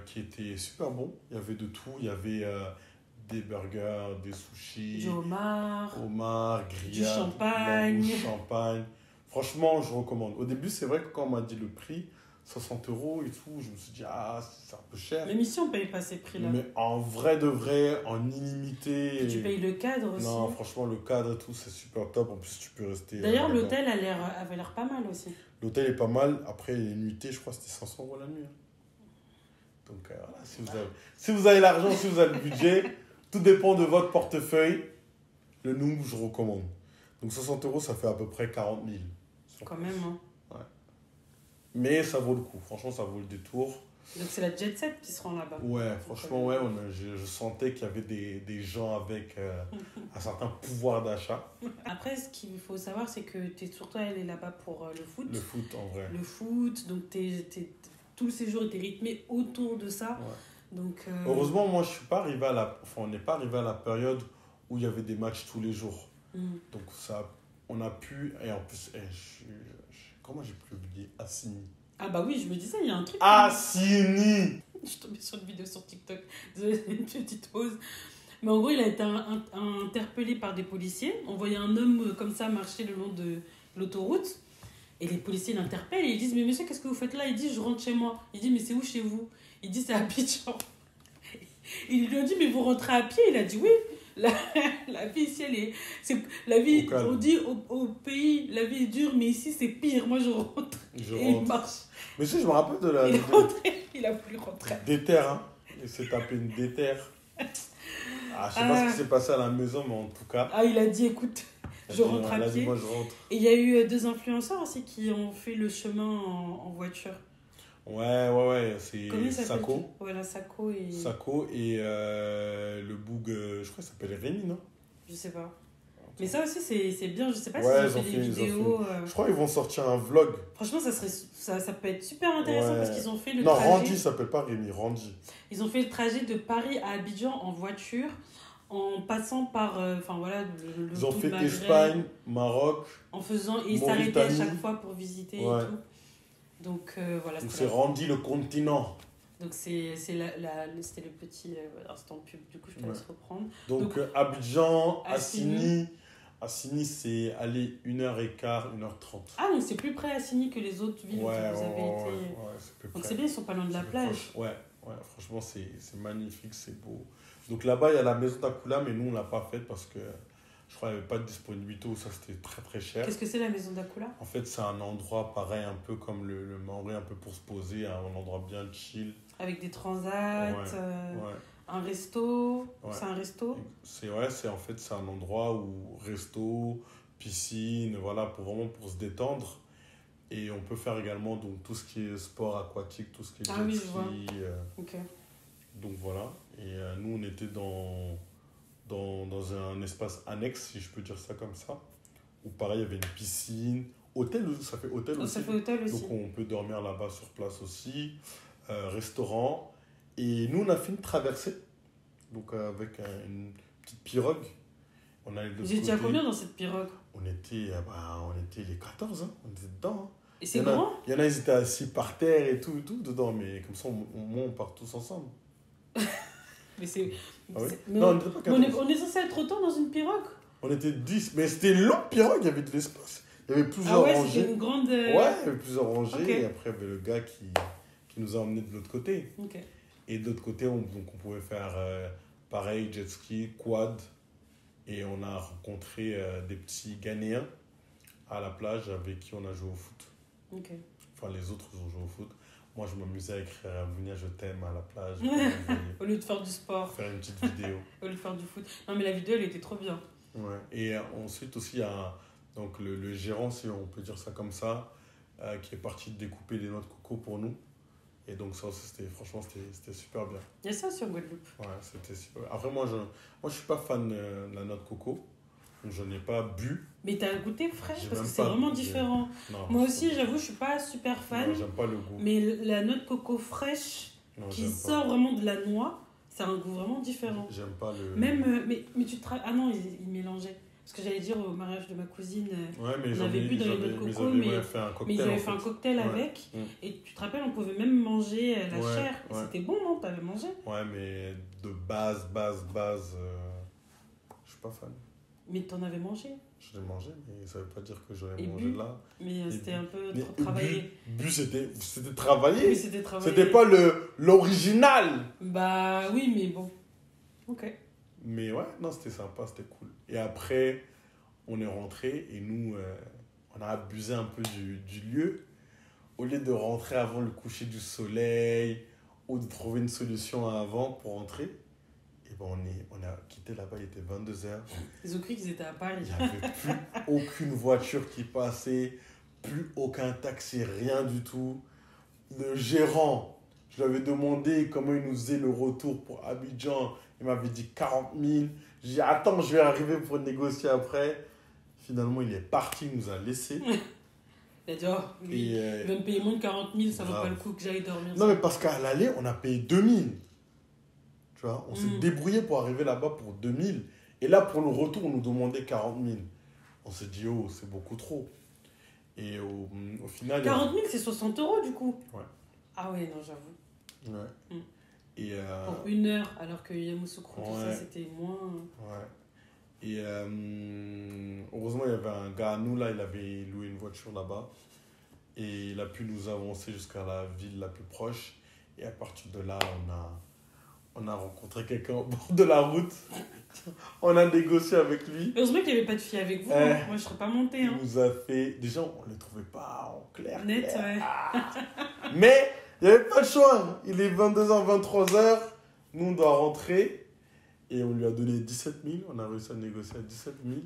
qui était super bon. Il y avait de tout. Il y avait des burgers, des sushis, du homard, grillade, du champagne. Champagne. Franchement, je recommande. Au début, c'est vrai que quand on m'a dit le prix, 60 € et tout, je me suis dit, c'est un peu cher. Mais ici, on ne paye pas ces prix-là. Mais en vrai de vrai, en illimité. Et tu payes le cadre aussi. Non, franchement, le cadre et tout, c'est super top. En plus, tu peux rester. D'ailleurs, l'hôtel avait l'air pas mal aussi. L'hôtel est pas mal. Après, les nuitées, je crois que c'était 500 € la nuit. Donc, voilà, si vous avez l'argent, si vous avez le budget, tout dépend de votre portefeuille. Le Noum, je recommande. Donc, 60 €, ça fait à peu près 40 000. Quand même, hein. Ouais. Mais ça vaut le coup. Franchement, ça vaut le détour. Donc c'est la jet set qui se rend là-bas. Ouais, franchement, ouais, je sentais qu'il y avait des gens avec un certain pouvoir d'achat. Après, ce qu'il faut savoir, c'est que tu es surtout allé là-bas pour le foot. Le foot, en vrai. Le foot, donc tout le séjour était rythmé autour de ça. Ouais. Donc, Heureusement, moi, je suis pas arrivé on n'est pas arrivé à la période où il y avait des matchs tous les jours. Donc, ça, on a pu... Et en plus, comment j'ai pu oublier Assini? Ah bah oui, je me disais, il y a un truc... Assini! Je suis tombée sur une vidéo sur TikTok, désolée, une petite pause. Mais en gros, il a été interpellé par des policiers. On voyait un homme comme ça marcher le long de l'autoroute. Et les policiers l'interpellent et ils disent: mais monsieur, qu'est-ce que vous faites là? Il dit: je rentre chez moi. Il dit: mais c'est où chez vous? Il dit: c'est à Abidjan. Ils lui ont dit: mais vous rentrez à pied? Il a dit: oui. La vie ici, la vie, on dit au pays, la vie est dure, mais ici c'est pire. Moi je rentre. Il marche. Mais si, je me rappelle de la. Il est rentré, il a voulu rentrer. Déterre, hein. Il s'est tapé une déterre. Je sais pas ce qui s'est passé à la maison, mais en tout cas. Il a dit: écoute, je rentre à pied. Moi, je rentre. Et il y a eu 2 influenceurs aussi qui ont fait le chemin en voiture. Ouais, c'est Sako. Voilà, Sako et... Sako et le boug, je crois qu'il s'appelle Rémi, non? Je sais pas. Mais ça aussi, c'est bien. Je sais pas ouais, s'ils ont fait des vidéos. Je crois qu'ils vont sortir un vlog. Franchement, ça peut être super intéressant parce qu'ils ont fait le trajet... Non, Randy, ça s'appelle pas Rémi, Randy. Ils ont fait le trajet de Paris à Abidjan en voiture, en passant par ils ont fait Espagne, Maroc, en faisant... Et ils s'arrêtaient à chaque fois pour visiter et tout. Donc voilà. Donc c'est Randy le continent. Donc c'était le petit instant pub, du coup je te laisse reprendre. Donc Abidjan, Assini, c'est aller 1h15, 1h30. Ah, donc c'est plus près Assini que les autres villes où vous avez été. C'est plus donc c'est bien, ils sont pas loin de la plage. Ouais, franchement c'est magnifique, c'est beau. Donc là-bas il y a la maison d'Akula, mais nous on l'a pas faite parce que je crois qu'il n'y avait pas de disponibilité ou ça c'était très très cher. Qu'est-ce que c'est la maison d'Akula? En fait c'est un endroit pareil, un peu comme le Maori, un peu pour se poser, un endroit bien chill. Avec des transats, un resto. C'est un resto? C'est en fait c'est un endroit où resto, piscine, voilà, pour se détendre. Et on peut faire également donc, tout ce qui est sport aquatique, tout ce qui est jet ski. Donc voilà. Et nous on était dans un espace annexe, si je peux dire ça comme ça, où pareil, il y avait une piscine, hôtel, ça fait hôtel aussi. Ça fait hôtel aussi. Donc on peut dormir là-bas sur place aussi, restaurant. Et nous, on a fait une traversée, donc avec une petite pirogue. Vous étiez à combien dans cette pirogue? On était les 14, hein. On était dedans. Hein. Et c'est grand? Il y en a, ils étaient assis par terre et tout dedans, mais comme ça, on part tous ensemble. Mais c'est... Ah oui? Non, on est censé être autant dans une pirogue? On était 10, mais c'était une longue pirogue, il y avait de l'espace. Il y avait plusieurs rangées. C'était une grande... Ouais, il y avait plusieurs rangées, et après il y avait le gars qui nous a emmenés de l'autre côté. Et de l'autre côté, on pouvait faire pareil, jet ski, quad, et on a rencontré des petits Ghanéens à la plage avec qui on a joué au foot. Enfin, les autres ont joué au foot. Moi, je m'amusais à écrire Mounia, je t'aime à la plage. Au lieu de faire du sport. Faire une petite vidéo. Au lieu de faire du foot. Non, mais la vidéo, elle était trop bien. Ouais. Et ensuite aussi, il y a donc, le gérant, si on peut dire ça comme ça, qui est parti découper les noix de coco pour nous. Et donc ça, franchement, c'était super bien. Il y a ça aussi en Guadeloupe. Ouais, c'était super. Après, moi, je suis pas fan de la noix de coco. Donc, je n'ai pas bu. Mais t'as goûté fraîche parce que c'est vraiment différent. Non, moi aussi, j'avoue, je suis pas super fan. Non, j'aime pas le goût. Mais la noix de coco fraîche qui sort vraiment de la noix, ça a un goût vraiment différent. J'aime pas le... Même, mais ah non, ils mélangeaient. Parce que j'allais dire au mariage de ma cousine, on avait bu dans les noix de coco, mais ils avaient fait un cocktail avec. Et tu te rappelles, on pouvait même manger la chair. C'était bon, non? T'avais mangé? Ouais, mais de base, je suis pas fan. Mais t'en avais mangé? Je l'ai mangé, mais ça veut pas dire que j'aurais mangé là. Mais c'était un peu trop travaillé. C'était travaillé. Oui, c'était travaillé. C'était pas l'original. Bah oui, mais bon. Ok. Mais ouais, non, c'était sympa, c'était cool. Et après, on est rentré et nous, on a abusé un peu du lieu. Au lieu de rentrer avant le coucher du soleil ou de trouver une solution avant pour rentrer, et ben on a quitté là-bas, il était 22h. Ils ont cru qu'ils étaient à Paris. Il n'y avait plus aucune voiture qui passait, plus aucun taxi, rien du tout. Le gérant, Je lui avais demandé comment il nous faisait le retour pour Abidjan. Il m'avait dit 40 000. J'ai dit, attends, je vais arriver pour négocier après. Finalement, il est parti, il nous a laissés. Il a dit, oh, lui, il va me payer moins de 40 000, ça vaut pas le coup que j'aille dormir. Non, mais parce qu'à l'aller, on a payé 2 000. Tu vois, on s'est débrouillé pour arriver là-bas pour 2 000. Et là, pour le retour, on nous demandait 40 000. On s'est dit, oh, c'est beaucoup trop. Et au final... 40 000, c'est 60 € du coup. Ouais. Ah ouais, non, j'avoue. Ouais. Et pour 1 heure, alors que Yamoussoukro, tout ça, c'était moins... Ouais. Et heureusement, il y avait un gars, nous, là, il avait loué une voiture là-bas. Et il a pu nous avancer jusqu'à la ville la plus proche. Et à partir de là, on a rencontré quelqu'un au bord de la route. On a négocié avec lui. Heureusement qu'il n'y avait pas de fille avec vous. Moi, je ne serais pas montée. Il nous a fait... Déjà, on ne le trouvait pas en clair. Net, clair. ouais. Mais il n'y avait pas de choix. Il est 22h, 23h. Nous, on doit rentrer. Et on lui a donné 17 000. On a réussi à négocier à 17 000.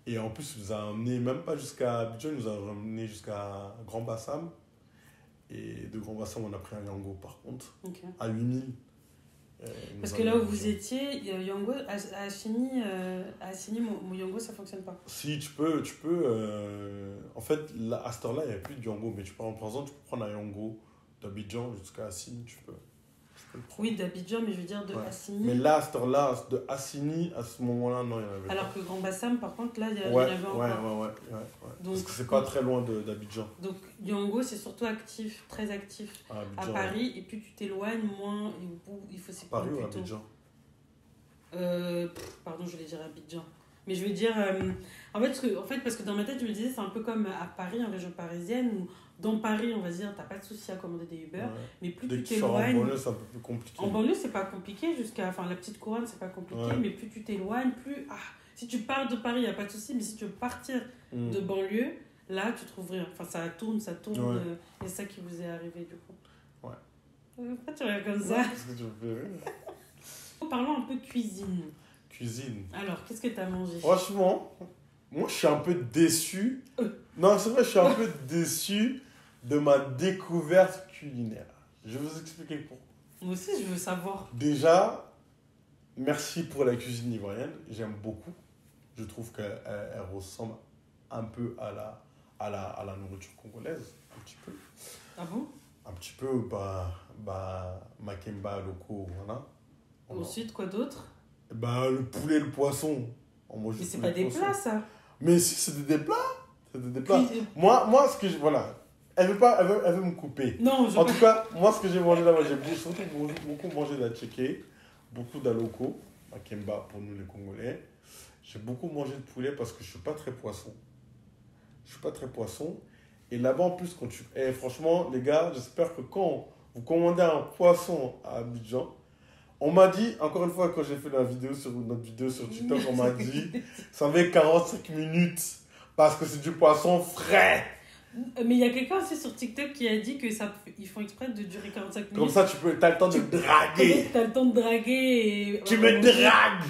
Et en plus, il nous a emmené même pas jusqu'à Abidjan, il nous a emmené jusqu'à Grand Bassam. Et de Grand Bassam, on a pris un Yango par contre, à 8 000. Parce que là où vous étiez, Yango a signé mon Yango, ça fonctionne pas. Si, tu peux. En fait, là, à cette heure-là, il n'y a plus de Yango, mais tu peux, par exemple, tu peux prendre un Yango d'Abidjan jusqu'à Assini, tu peux. Oui, d'Abidjan, mais je veux dire de Assini. Mais là, à cette heure-là, de Assini, à ce moment-là, non, il n'y en avait pas. Alors que Grand Bassam, par contre, là, il y en ouais, avait encore. Ouais. Donc, parce que c'est pas très loin d'Abidjan. Donc, Yango, c'est surtout actif, très actif à Paris. Et plus tu t'éloignes, moins il faut s'y prendre. Paris ou Abidjan pardon, je voulais dire Abidjan. Mais je veux dire... en fait, parce que dans ma tête, je me disais, c'est un peu comme à Paris, en région parisienne, où dans Paris, on va dire, t'as pas de souci à commander des Uber, mais plus tu t'éloignes... En banlieue, c'est un peu plus compliqué. En banlieue, c'est pas compliqué, enfin, la petite couronne, c'est pas compliqué, mais plus tu t'éloignes, plus... si tu pars de Paris, il n'y a pas de souci, mais si tu veux partir de banlieue, là, tu trouves rien. Enfin, ça tourne, et c'est ça qui vous est arrivé, du coup. Ouais. Pourquoi tu regardes comme ça? Parce que tu veux. Parlons un peu cuisine. Alors, qu'est-ce que tu as mangé? Franchement, moi, je suis un peu déçu. Non, c'est vrai, je suis un peu déçu de ma découverte culinaire. Je vais vous expliquer pourquoi. Moi aussi, je veux savoir. Déjà, merci pour la cuisine ivoirienne. J'aime beaucoup. Je trouve qu'elle ressemble un peu à la nourriture congolaise. Un petit peu. Ah bon? Un petit peu, Makemba, Loko, voilà. Ensuite, quoi d'autre? Le poulet, le poisson. Mais c'est pas des plats, ça. Mais si, c'est des plats. Moi, ce que je... Voilà. Elle veut me couper. Non, en tout cas, moi, ce que j'ai mangé là-bas, j'ai surtout beaucoup mangé d'atchéké, beaucoup d'aloko, Makemba pour nous les Congolais. J'ai beaucoup mangé de poulet parce que je suis pas très poisson. Et là-bas, en plus, franchement, les gars, j'espère que quand vous commandez un poisson à Abidjan, on m'a dit, encore une fois, quand j'ai fait notre vidéo sur TikTok, on m'a dit, ça fait 45 minutes parce que c'est du poisson frais. Mais il y a quelqu'un aussi sur TikTok qui a dit qu'ils font exprès de durer 45 minutes. Comme ça, t'as le temps de draguer. T'as le temps de draguer. Tu me dragues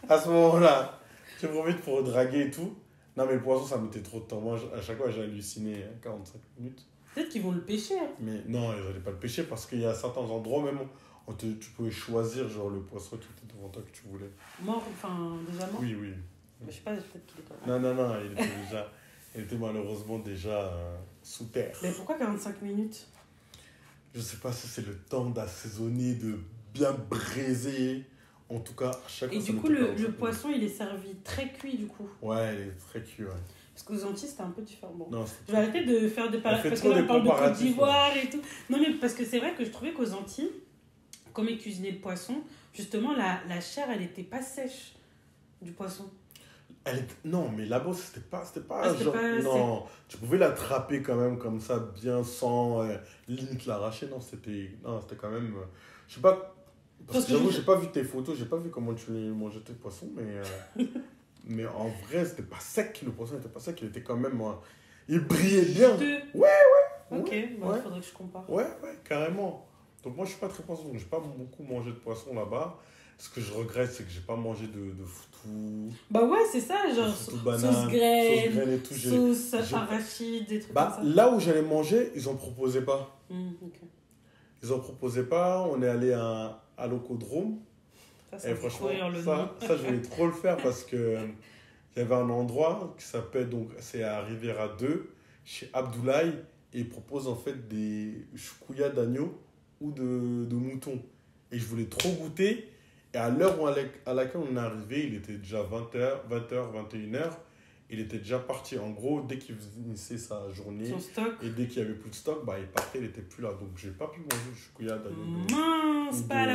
à ce moment-là. Tu profites pour draguer et tout. Non, mais le poisson, ça mettait trop de temps. Moi, à chaque fois, j'ai halluciné 45 minutes. Peut-être qu'ils vont le pêcher. Mais non, ils n'allaient pas le pêcher parce qu'il y a certains endroits, même, tu pouvais choisir genre le poisson qui était devant toi que tu voulais. Mort, déjà mort? Oui. Mais je sais pas, peut-être qu'il est pas... Non, il était malheureusement déjà sous terre. Mais pourquoi 45 minutes? Je sais pas si c'est le temps d'assaisonner, de bien braiser. En tout cas, à chaque fois. Et du coup, le poisson, il est servi très cuit, du coup. Ouais, il est très cuit, ouais. Parce qu'aux Antilles, c'était un peu différent. Bon. Non, je vais arrêter de faire des parallèles. Parce que là, on parle de Côte d'Ivoire et tout. Non, mais parce que c'est vrai que je trouvais qu'aux Antilles, comme ils cuisinaient le poisson, justement, la chair, elle était pas sèche du poisson. Non, mais là-bas, c'était pas non, tu pouvais l'attraper quand même comme ça, bien sans limite l'arracher. Non, c'était quand même... je sais pas... Parce que j'avoue, j'ai pas vu tes photos, j'ai pas vu comment tu mangeais tes poissons, mais en vrai, c'était pas sec, le poisson n'était pas sec, il était quand même... il brillait bien. Ouais. Ok, il faudrait que je compare. Ouais, carrément. Donc moi, je suis pas très poisson, donc j'ai pas beaucoup mangé de poisson là-bas. Ce que je regrette, c'est que j'ai pas mangé de foutou. Bah ouais, c'est ça, genre sauce graine et tout. Sauce arachide, des trucs comme ça. Là où j'allais manger, ils en proposaient pas. Okay. Ils en proposaient pas. On est allé à l'Ocodrome. Ça Et me fait franchement, courir le nom. ça, je voulais trop le faire parce que il y avait un endroit qui s'appelle, donc, c'est à Riviera 2, chez Abdoulaye, et ils proposent en fait des choukouillas d'agneau ou de mouton. Et je voulais trop goûter. Et à l'heure à laquelle on est arrivé, il était déjà 20h, 21h. Il était déjà parti. En gros, dès qu'il finissait sa journée Son stock. et dès qu'il n'y avait plus de stock, bah, il partait, il n'était plus là. Donc, j'ai pas pu manger le choukouilla d'agneau. Mince, pas à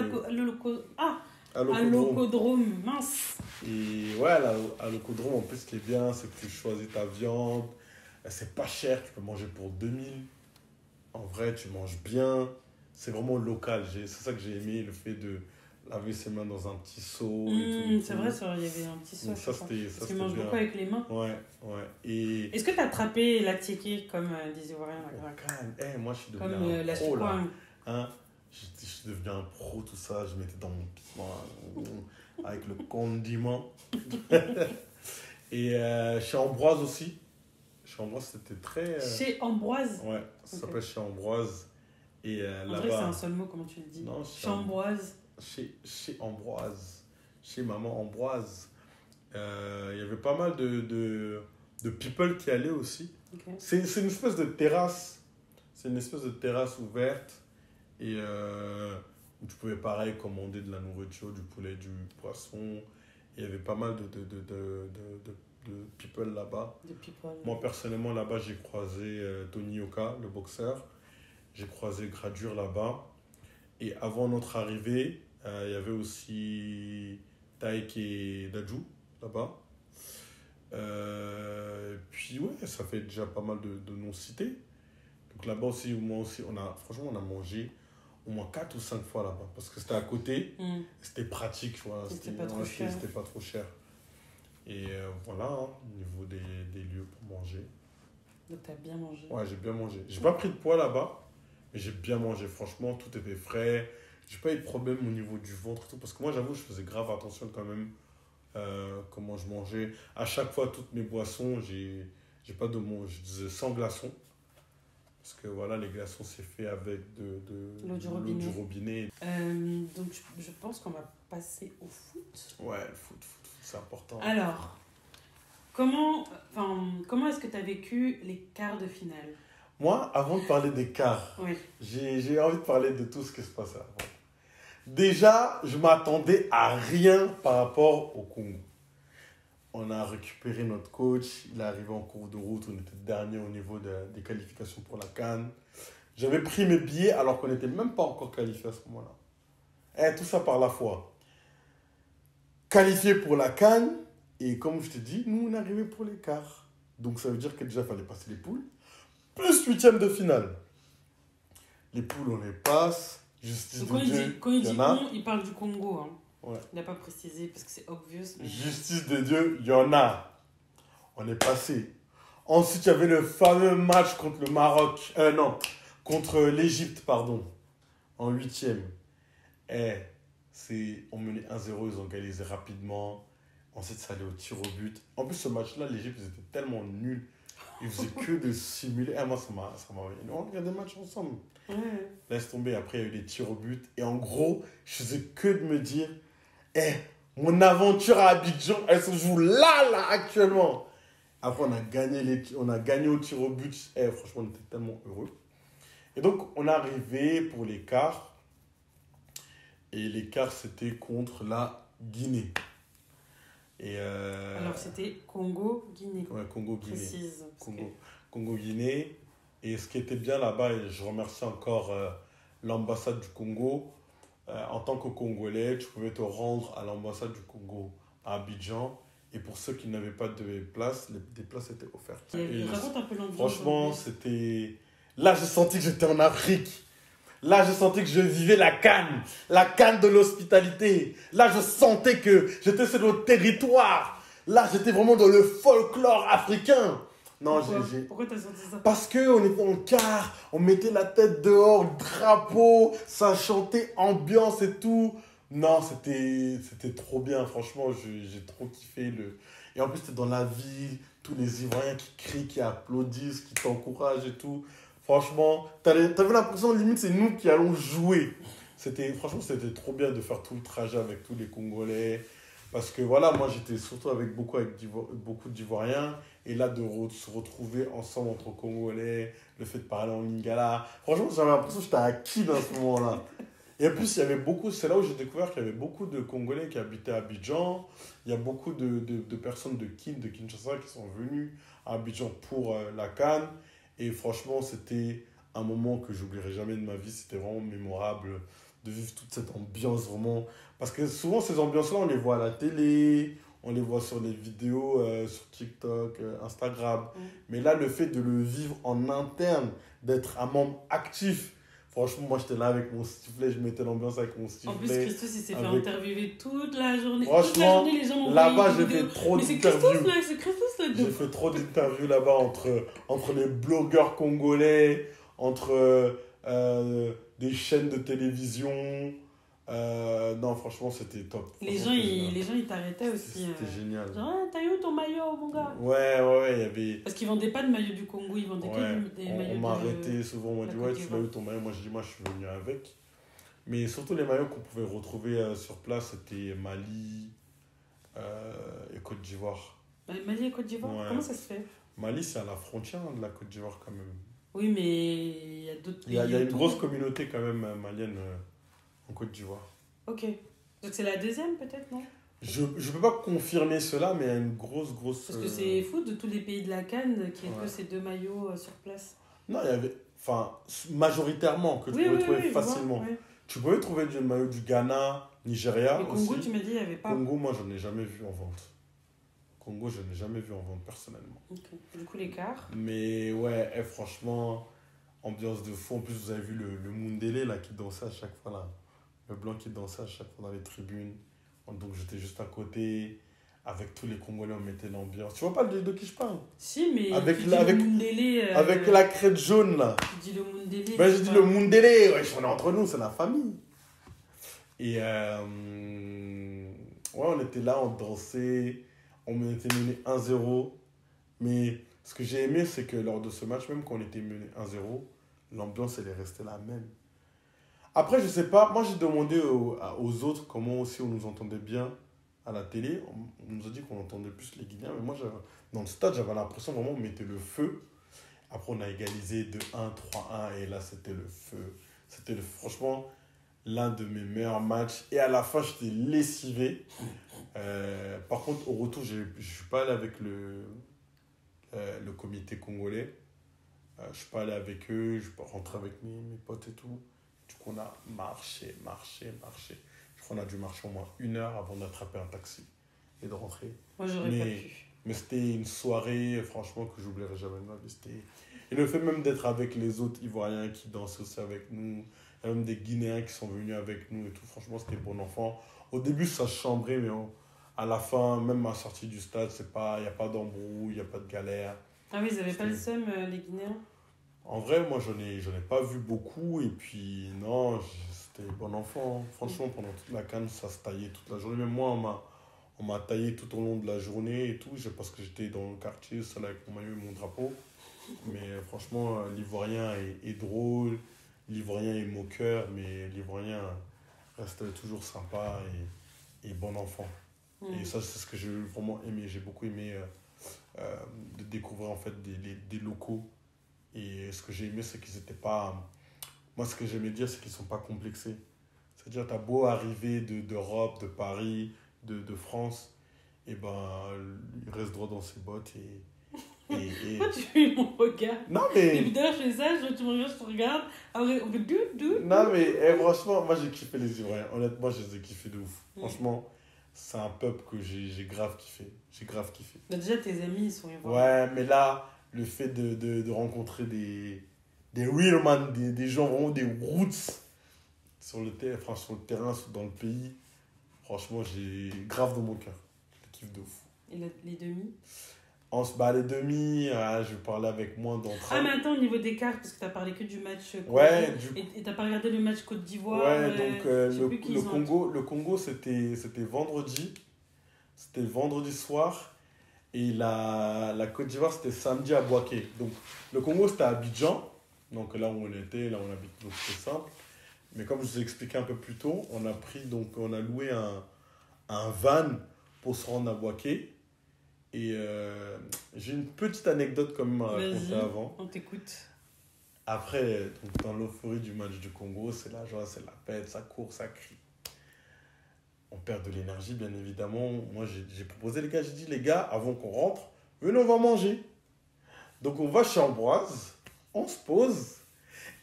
À à l'Ocodrome. l'Ocodrome, mince. Et ouais, à l'Ocodrome, en plus, ce qui est bien, c'est que tu choisis ta viande. C'est pas cher, tu peux manger pour 2000. En vrai, tu manges bien. C'est vraiment local. C'est ça que j'ai aimé, le fait de laver ses mains dans un petit seau. Et tout. C'est vrai, il y avait un petit sauce. Donc ça, c'était Parce qu'ils mangent bien. beaucoup avec les mains. Ouais, ouais. Et Est-ce que tu as attrapé la tiéké comme des Ivoiriens calme. Moi, je suis comme devenu la un pro, là. choucroute. Hein? Je suis devenu un pro, tout ça. Je mettais dans mon piment avec le condiment. Et chez Ambroise aussi. Chez Ambroise, c'était très... Chez Ambroise. Ouais, ça s'appelle chez Ambroise. Et On dirait que c'est un seul mot, comment tu le dis. Non, chez Ambroise. Chez Ambroise. Chez maman Ambroise. Il y avait pas mal de people qui allaient aussi. Okay. C'est une espèce de terrasse. C'est une espèce de terrasse ouverte. Et où tu pouvais pareil commander de la nourriture, du poulet, du poisson. Il y avait pas mal de people là-bas. Moi, personnellement, là-bas, j'ai croisé Tony Yoka, le boxeur. J'ai croisé Gradure là-bas. Et avant notre arrivée, il y avait aussi Taïk et Dajou là-bas. Puis ouais, ça fait déjà pas mal de noms cités. Donc là-bas aussi, moi aussi, franchement, on a mangé au moins 4 ou 5 fois là-bas. Parce que c'était à côté, c'était pratique. C'était pas trop cher. C'était pas trop cher. Et voilà, hein, au niveau des lieux pour manger. Donc t'as bien mangé. Ouais, j'ai bien mangé. J'ai pas pris de poids là-bas, mais j'ai bien mangé. Franchement, tout était frais. J'ai pas eu de problème au niveau du ventre et tout. Parce que moi, j'avoue, je faisais grave attention quand même comment je mangeais. À chaque fois, toutes mes boissons, j'ai pas de mots. Je disais sans glaçons. Parce que voilà, les glaçons, c'est fait avec de l'eau du robinet. Donc je pense qu'on va passer au foot. Ouais, le foot, c'est important. Alors, comment est-ce que tu as vécu les quarts de finale? Moi, avant de parler des quarts, oui. j'ai envie de parler de tout ce qui se passait avant. Déjà, je m'attendais à rien par rapport au Congo. On a récupéré notre coach, il est arrivé en cours de route, on était dernier au niveau des qualifications pour la CAN. J'avais pris mes billets alors qu'on n'était même pas encore qualifié à ce moment-là. Et tout ça par la foi. Qualifié pour la CAN, et comme je te dis, nous on est arrivé pour les quarts. Donc ça veut dire que déjà il fallait passer les poules, plus 8e de finale. Les poules on les passe, justice de Dieu. Quand il dit on, il parle du Congo. Hein. Ouais. Il n'a pas précisé parce que c'est obvious. Mais... Justice de Dieu, il y en a. On est passé. Ensuite, il y avait le fameux match contre le Maroc. Contre l'Égypte, pardon. En 8e. On menait 1-0, ils ont égalisé rapidement. Ensuite, ça allait au tir au but. En plus, ce match-là, l'Égypte, ils étaient tellement nuls. Ils faisaient que de simuler. Moi, ça m'a... On regardait le match ensemble. Ouais. Laisse tomber. Après, il y a eu les tirs au but. Et en gros, je faisais que de me dire... mon aventure à Abidjan, elle se joue là, actuellement. Après, on a gagné au tir au but. Franchement, on était tellement heureux. Et donc, on est arrivé pour les quarts. Et les quarts, c'était contre la Guinée. Alors, c'était Congo-Guinée. Ouais, Congo-Guinée. Précise. Congo-Guinée. Et ce qui était bien là-bas, et je remercie encore l'ambassade du Congo. En tant que Congolais, tu pouvais te rendre à l'ambassade du Congo à Abidjan. Et pour ceux qui n'avaient pas de place, des places étaient offertes. Raconte un peu l'ambiance. Franchement, c'était... Là, j'ai senti que j'étais en Afrique. Là, je sentais que je vivais la CAN de l'hospitalité. Là, je sentais que j'étais sur notre territoire. Là, j'étais vraiment dans le folklore africain. Non, Pourquoi t'as senti ça? Parce qu'on était en quart, on mettait la tête dehors, drapeau, ça chantait, ambiance et tout. Non, c'était trop bien, franchement, j'ai trop kiffé. Et en plus, c'était dans la ville, tous les Ivoiriens qui crient, qui applaudissent, qui t'encouragent et tout. Franchement, t'avais l'impression, limite, c'est nous qui allons jouer. Franchement, c'était trop bien de faire tout le trajet avec tous les Congolais. Parce que voilà, moi, j'étais surtout avec beaucoup d'Ivoiriens. Et là, se retrouver ensemble entre Congolais, le fait de parler en Lingala. Franchement, j'avais l'impression que j'étais à qui dans ce moment-là. Et en plus, il y avait beaucoup, c'est là où j'ai découvert qu'il y avait beaucoup de Congolais qui habitaient à Abidjan. Il y a beaucoup de personnes de Kinshasa qui sont venues à Abidjan pour la CAN. Et franchement, c'était un moment que j'oublierai jamais de ma vie. C'était vraiment mémorable de vivre toute cette ambiance vraiment. Parce que souvent, ces ambiances-là, on les voit à la télé, on les voit sur les vidéos, sur TikTok, Instagram. Mais là, le fait de le vivre en interne, d'être un membre actif. Franchement, moi, j'étais là avec mon sifflet, je mettais l'ambiance avec mon sifflet. En plus, Christos, il s'est fait interviewer toute la journée. Franchement, toute la journée, les gens m'ont là-bas, j'ai fait trop d'interviews. C'est Christos, là. J'ai fait trop d'interviews là-bas entre les blogueurs congolais, entre des chaînes de télévision. Non, franchement, c'était top. Les gens, ils t'arrêtaient aussi. C'était génial. Genre, ah, t'as eu ton maillot, mon gars? Ouais, il y avait... Parce qu'ils vendaient pas de maillot du Congo, ils vendaient que des maillots on m'a arrêté souvent, on m'a dit, ouais, tu l'as eu ton maillot. Moi, je dis, moi, je suis venu avec. Mais surtout, les maillots qu'on pouvait retrouver sur place, c'était Mali et Côte d'Ivoire. Mali et Côte d'Ivoire, comment ça se fait? Mali, c'est à la frontière de la Côte d'Ivoire, quand même. Oui, mais il y a d'autres pays. Il y a une grosse communauté, quand même, malienne en Côte d'Ivoire. Ok. Donc c'est la deuxième, peut-être, non? Je ne peux pas confirmer cela, mais il y a une grosse... Parce que c'est fou de tous les pays de la CAN qu'il n'y ait que ces deux maillots sur place. Non, il y avait... Enfin, majoritairement, que tu pouvais trouver facilement. Ouais. Tu pouvais trouver du maillot du Ghana, Nigeria aussi. Congo, aussi. tu m'as dit, il n'y avait pas. Congo, moi, j'en ai jamais vu en vente. Congo, je n'ai jamais vu en vente personnellement. Okay. Du coup, l'écart. Mais ouais, franchement, ambiance de fou. En plus, vous avez vu le Mundele là, qui dansait à chaque fois là. Le blanc qui dansait à chaque fois dans les tribunes. Donc j'étais juste à côté. Avec tous les Congolais, on mettait l'ambiance. Tu vois pas de qui je parle? Si, mais avec le Mundele, avec la crête jaune là. Tu dis le Mundele. Ben, je dis le Mundele. Ouais, on est entre nous, c'est la famille. Et ouais, on était là, on dansait. On était mené 1-0. Mais ce que j'ai aimé, c'est que lors de ce match, même quand on était mené 1-0, l'ambiance, elle est restée la même. Après, je sais pas, moi j'ai demandé aux autres comment aussi on nous entendait bien à la télé. On nous a dit qu'on entendait plus les Guinéens, mais moi dans le stade, j'avais l'impression vraiment on mettait le feu. Après, on a égalisé 2-1, 3-1, et là c'était le feu. Franchement l'un de mes meilleurs matchs. Et à la fin, j'étais lessivé. Par contre, au retour, je ne suis pas allé avec le comité congolais. Je ne suis pas allé avec eux, je suis pas rentré avec mes potes et tout. Du coup, on a marché. Je crois qu'on a dû marcher au moins 1 heure avant d'attraper un taxi et de rentrer. Moi, j'aurais pas pu. Mais c'était une soirée, franchement, que j'oublierai jamais de ma vie. Et le fait même d'être avec les autres Ivoiriens qui dansaient aussi avec nous, il y a même des Guinéens qui sont venus avec nous et tout, franchement, c'était bon enfant. Au début, ça chambrait, mais à la fin, même à la sortie du stade, il n'y a pas d'embrouille, il n'y a pas de galère. Ah oui, ils n'avaient pas le seum, les Guinéens? En vrai, moi, j'en ai pas vu beaucoup. Et puis, non, c'était bon enfant. Franchement, pendant toute la CAN, ça se taillait toute la journée. Même moi, on m'a taillé tout au long de la journée et tout. Parce que j'étais dans le quartier, seul avec mon maillot et mon drapeau. Mais franchement, l'Ivoirien est drôle. L'Ivoirien est moqueur. Mais l'Ivoirien reste toujours sympa et bon enfant. Et ça, c'est ce que j'ai vraiment aimé. J'ai beaucoup aimé de découvrir en fait des locaux. Et ce que j'ai aimé, c'est qu'ils n'étaient pas... Moi, ce que j'aimais dire, c'est qu'ils ne sont pas complexés. C'est-à-dire, tu as beau arriver d'Europe, de Paris, de France, et ben, il reste droit dans ses bottes et... Pourquoi tu fais mon regard? Non, mais... Et d'ailleurs, je fais ça, tu me regardes, je te regarde. Après, on fait dou. Non, mais franchement, moi, j'ai kiffé les Ivoiriens. Honnêtement, je les ai kiffés de ouf. Franchement, c'est un peuple que j'ai grave kiffé. Bah, déjà, tes amis, ils sont Ivoiriens. Ouais, mais là... Le fait de rencontrer des real man, des gens vraiment des roots sur le terrain, dans le pays, franchement, j'ai grave dans mon cœur. Je kiffe de fou. Et les demi? Les demi, je parlais avec moins d'entre eux. Ah, mais attends, au niveau des cartes, parce que t'as parlé que du match Congo. Ouais, et t'as pas regardé le match Côte d'Ivoire. Ouais, donc le Congo, c'était vendredi. C'était vendredi soir. Et la Côte d'Ivoire, c'était samedi à Bouaké. Donc, le Congo, c'était à Abidjan. Donc là où on était, là où on habite, donc c'est simple. Mais comme je vous ai expliqué un peu plus tôt, on a loué un van pour se rendre à Boaké. Et j'ai une petite anecdote quand même à raconter avant. On t'écoute. Après, donc, dans l'euphorie du match du Congo, c'est la joie, c'est la fête, ça court, ça crie. On perd de l'énergie, bien évidemment. Moi, j'ai proposé les gars, j'ai dit, les gars, avant qu'on rentre, venez, on va manger. Donc, on va chez Ambroise, on se pose.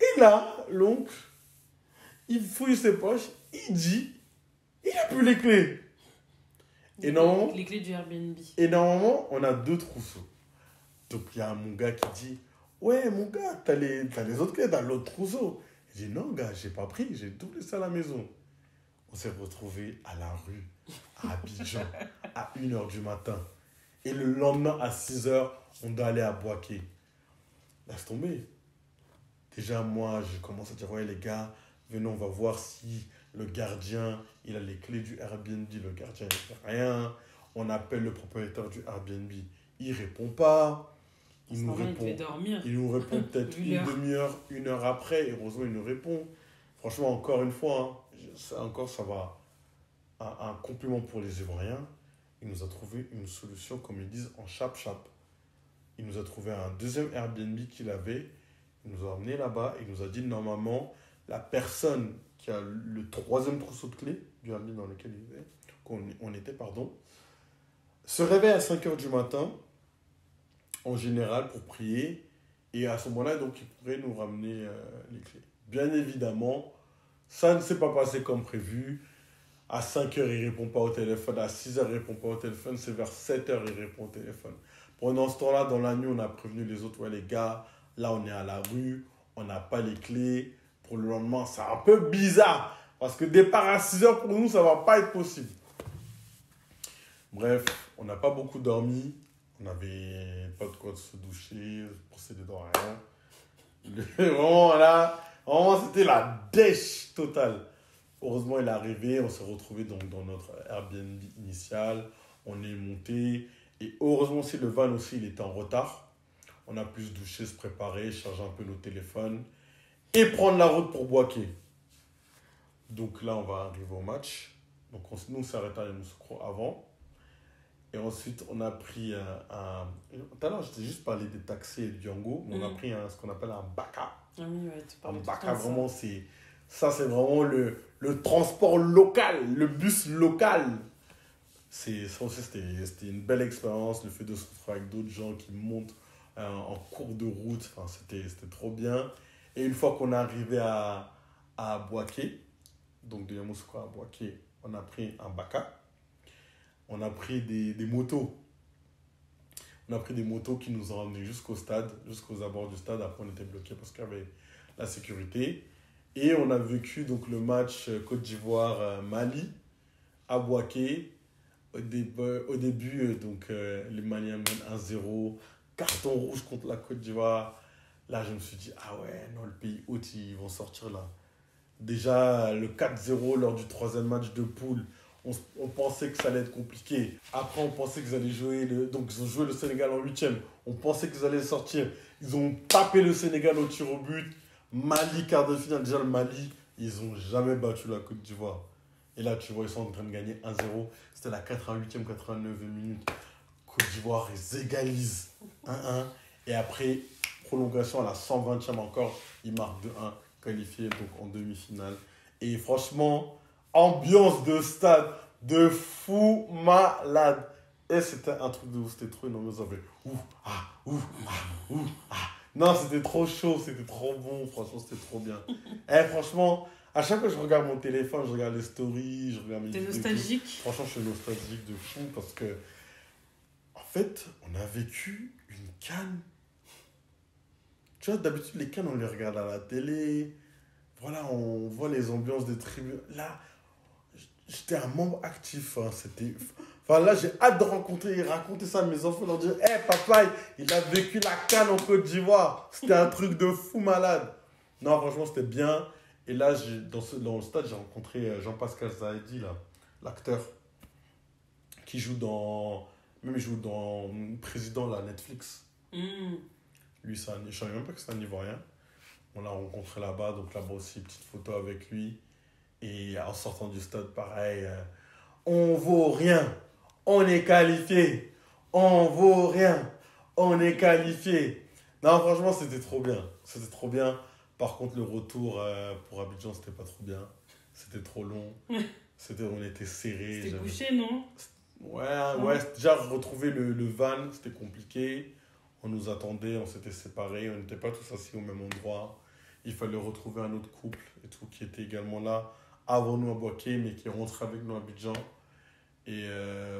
Et là, l'oncle, il fouille ses poches, il dit, il n'a plus les clés. Et normalement, les clés du Airbnb. Et normalement, on a 2 trousseaux. Donc, il y a mon gars qui dit, ouais, mon gars, t'as les autres clés dans l'autre trousseau. Je dis, non, gars, j'ai pas pris, j'ai tout laissé à la maison. On s'est retrouvés à la rue, à Abidjan, à 1h du matin. Et le lendemain, à 6h, on doit aller à Boaké. Laisse tomber. Déjà, moi, je commence à dire, ouais, les gars, venez, on va voir si le gardien, il a les clés du Airbnb. Le gardien, il ne fait rien. On appelle le propriétaire du Airbnb. Il ne répond pas. Il nous répond peut-être une demi-heure, 1 heure après. Et heureusement, il nous répond. Franchement, encore une fois, ça va. Un compliment pour les Ivoiriens. Il nous a trouvé une solution, comme ils disent, en chap-chap. Il nous a trouvé un deuxième Airbnb qu'il avait. Il nous a emmenés là-bas. Il nous a dit, normalement, la personne qui a le 3e trousseau de clés du Airbnb dans lequel on était, se réveille à 5h du matin, en général, pour prier. Et à ce moment-là, donc, il pourrait nous ramener les clés. Bien évidemment, ça ne s'est pas passé comme prévu. À 5h, il ne répond pas au téléphone. À 6h, il ne répond pas au téléphone. C'est vers 7h, il répond au téléphone. Pendant ce temps-là, dans la nuit, on a prévenu les autres. Ouais, les gars, là, on est à la rue. On n'a pas les clés. Pour le lendemain, c'est un peu bizarre. Parce que départ à 6h, pour nous, ça ne va pas être possible. Bref, on n'a pas beaucoup dormi. On n'avait pas de quoi se doucher, brosser les dents, rien. Vraiment, là, vraiment, c'était la dèche totale. Heureusement, il est arrivé. On s'est retrouvé donc dans notre Airbnb initial. On est monté. Et heureusement aussi, le van aussi, il était en retard. On a pu se doucher, se préparer, charger un peu nos téléphones et prendre la route pour Boaké. Donc là, on va arriver au match. Donc nous, on s'est arrêté à Yamoussoukro avant. Et ensuite, on a pris tout à l'heure, je t'ai juste parlé des taxis et du Django. On a pris ce qu'on appelle un Baka. Ah oui, ouais, tu parles un de Baka, ça. vraiment, c'est vraiment le transport local, le bus local. Ça aussi, c'était une belle expérience. Le fait de se retrouver avec d'autres gens qui montent en cours de route, enfin, c'était trop bien. Et une fois qu'on est arrivé à Boaké, donc de Yamoussoukro à Boaké, on a pris un Baka. On a pris des motos. On a pris des motos qui nous ont emmenés jusqu'au stade, jusqu'aux abords du stade. Après, on était bloqués parce qu'il y avait la sécurité. Et on a vécu donc, le match Côte d'Ivoire-Mali à Boaké. Au début, les Maliens mènent 1-0. Carton rouge contre la Côte d'Ivoire. Là, je me suis dit, ah ouais, non, le pays hôte, ils vont sortir là. Déjà, le 4-0 lors du 3e match de poule. On pensait que ça allait être compliqué. Après, on pensait qu'ils allaient jouer. Donc, ils ont joué le Sénégal en 8e. On pensait qu'ils allaient sortir. Ils ont tapé le Sénégal au tir au but. Mali, quart de finale. Déjà, le Mali, ils n'ont jamais battu la Côte d'Ivoire. Et là, tu vois, ils sont en train de gagner 1-0. C'était la 88e, 89e minute. Côte d'Ivoire, ils égalisent 1-1. Et après, prolongation à la 120e encore. Ils marquent 2-1, qualifiés donc en demi-finale. Et franchement, ambiance de stade de fou malade. Et c'était un truc de ouf, c'était trop une ambiance. Non, c'était trop chaud, c'était trop bon, franchement, c'était trop bien. Et franchement, à chaque fois que je regarde mon téléphone, je regarde les stories, je regarde mes vidéos. T'es nostalgique? Franchement, je suis nostalgique de fou parce que, en fait, on a vécu une CAN. Tu vois, d'habitude, les CAN, on les regarde à la télé. Voilà, on voit les ambiances des tribunes. Là, j'étais un membre actif. Là, j'ai hâte de raconter ça à mes enfants, leur dire, hey, papa, il a vécu la CAN en Côte d'Ivoire. C'était un truc de fou malade. Non, franchement, c'était bien. Et là, dans le stade, j'ai rencontré Jean-Pascal Zahedi, là, l'acteur, qui joue dans Président, là, Netflix. Lui, je ne savais même pas que c'est un Ivoirien. On l'a rencontré là-bas, donc là-bas aussi, petite photo avec lui. Et en sortant du stade, pareil, on vaut rien, on est qualifié. On vaut rien, on est qualifié. Non, franchement, c'était trop bien. C'était trop bien. Par contre, le retour pour Abidjan, c'était pas trop bien. C'était trop long. On était serrés. C'était bouché, non? Ouais. Déjà, retrouver le van, c'était compliqué. On nous attendait, on s'était séparés. On n'était pas tous assis au même endroit. Il fallait retrouver un autre couple et tout, qui était également là avant nous à Boaké, mais qui est rentré avec nous à Abidjan. Et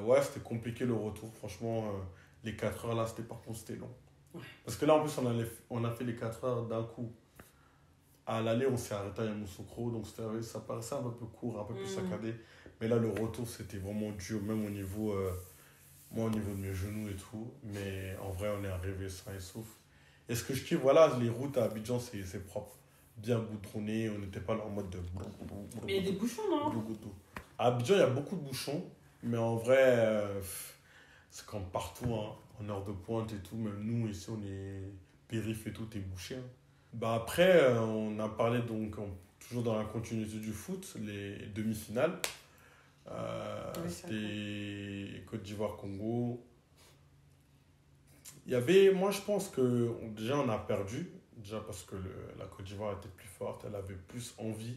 ouais, c'était compliqué le retour. Franchement, les 4 heures là, par contre, c'était long. Ouais. Parce que là, en plus, on a fait les 4 heures d'un coup. À l'aller, on s'est arrêté à Yamoussoukro, donc ça paraissait un peu court, un peu plus saccadé. Mais là, le retour, c'était vraiment dur, même au niveau, moi, au niveau de mes genoux et tout. Mais en vrai, on est arrivé sain et sauf. Et ce que je kiffe, voilà, les routes à Abidjan, c'est propre. Bien goudronné, on n'était pas là en mode de... Mais il y a des bouchons, non? À Abidjan, il y a beaucoup de bouchons. Mais en vrai, c'est comme partout, hein, en heure de pointe et tout. Même nous, ici, on est périph' et tout, t'es bouché. Hein. Bah après, on a parlé donc, toujours dans la continuité du foot, les demi-finales. Oui, c'était Côte d'Ivoire-Congo. Il y avait, moi je pense que déjà on a perdu. Déjà parce que la Côte d'Ivoire était plus forte, elle avait plus envie,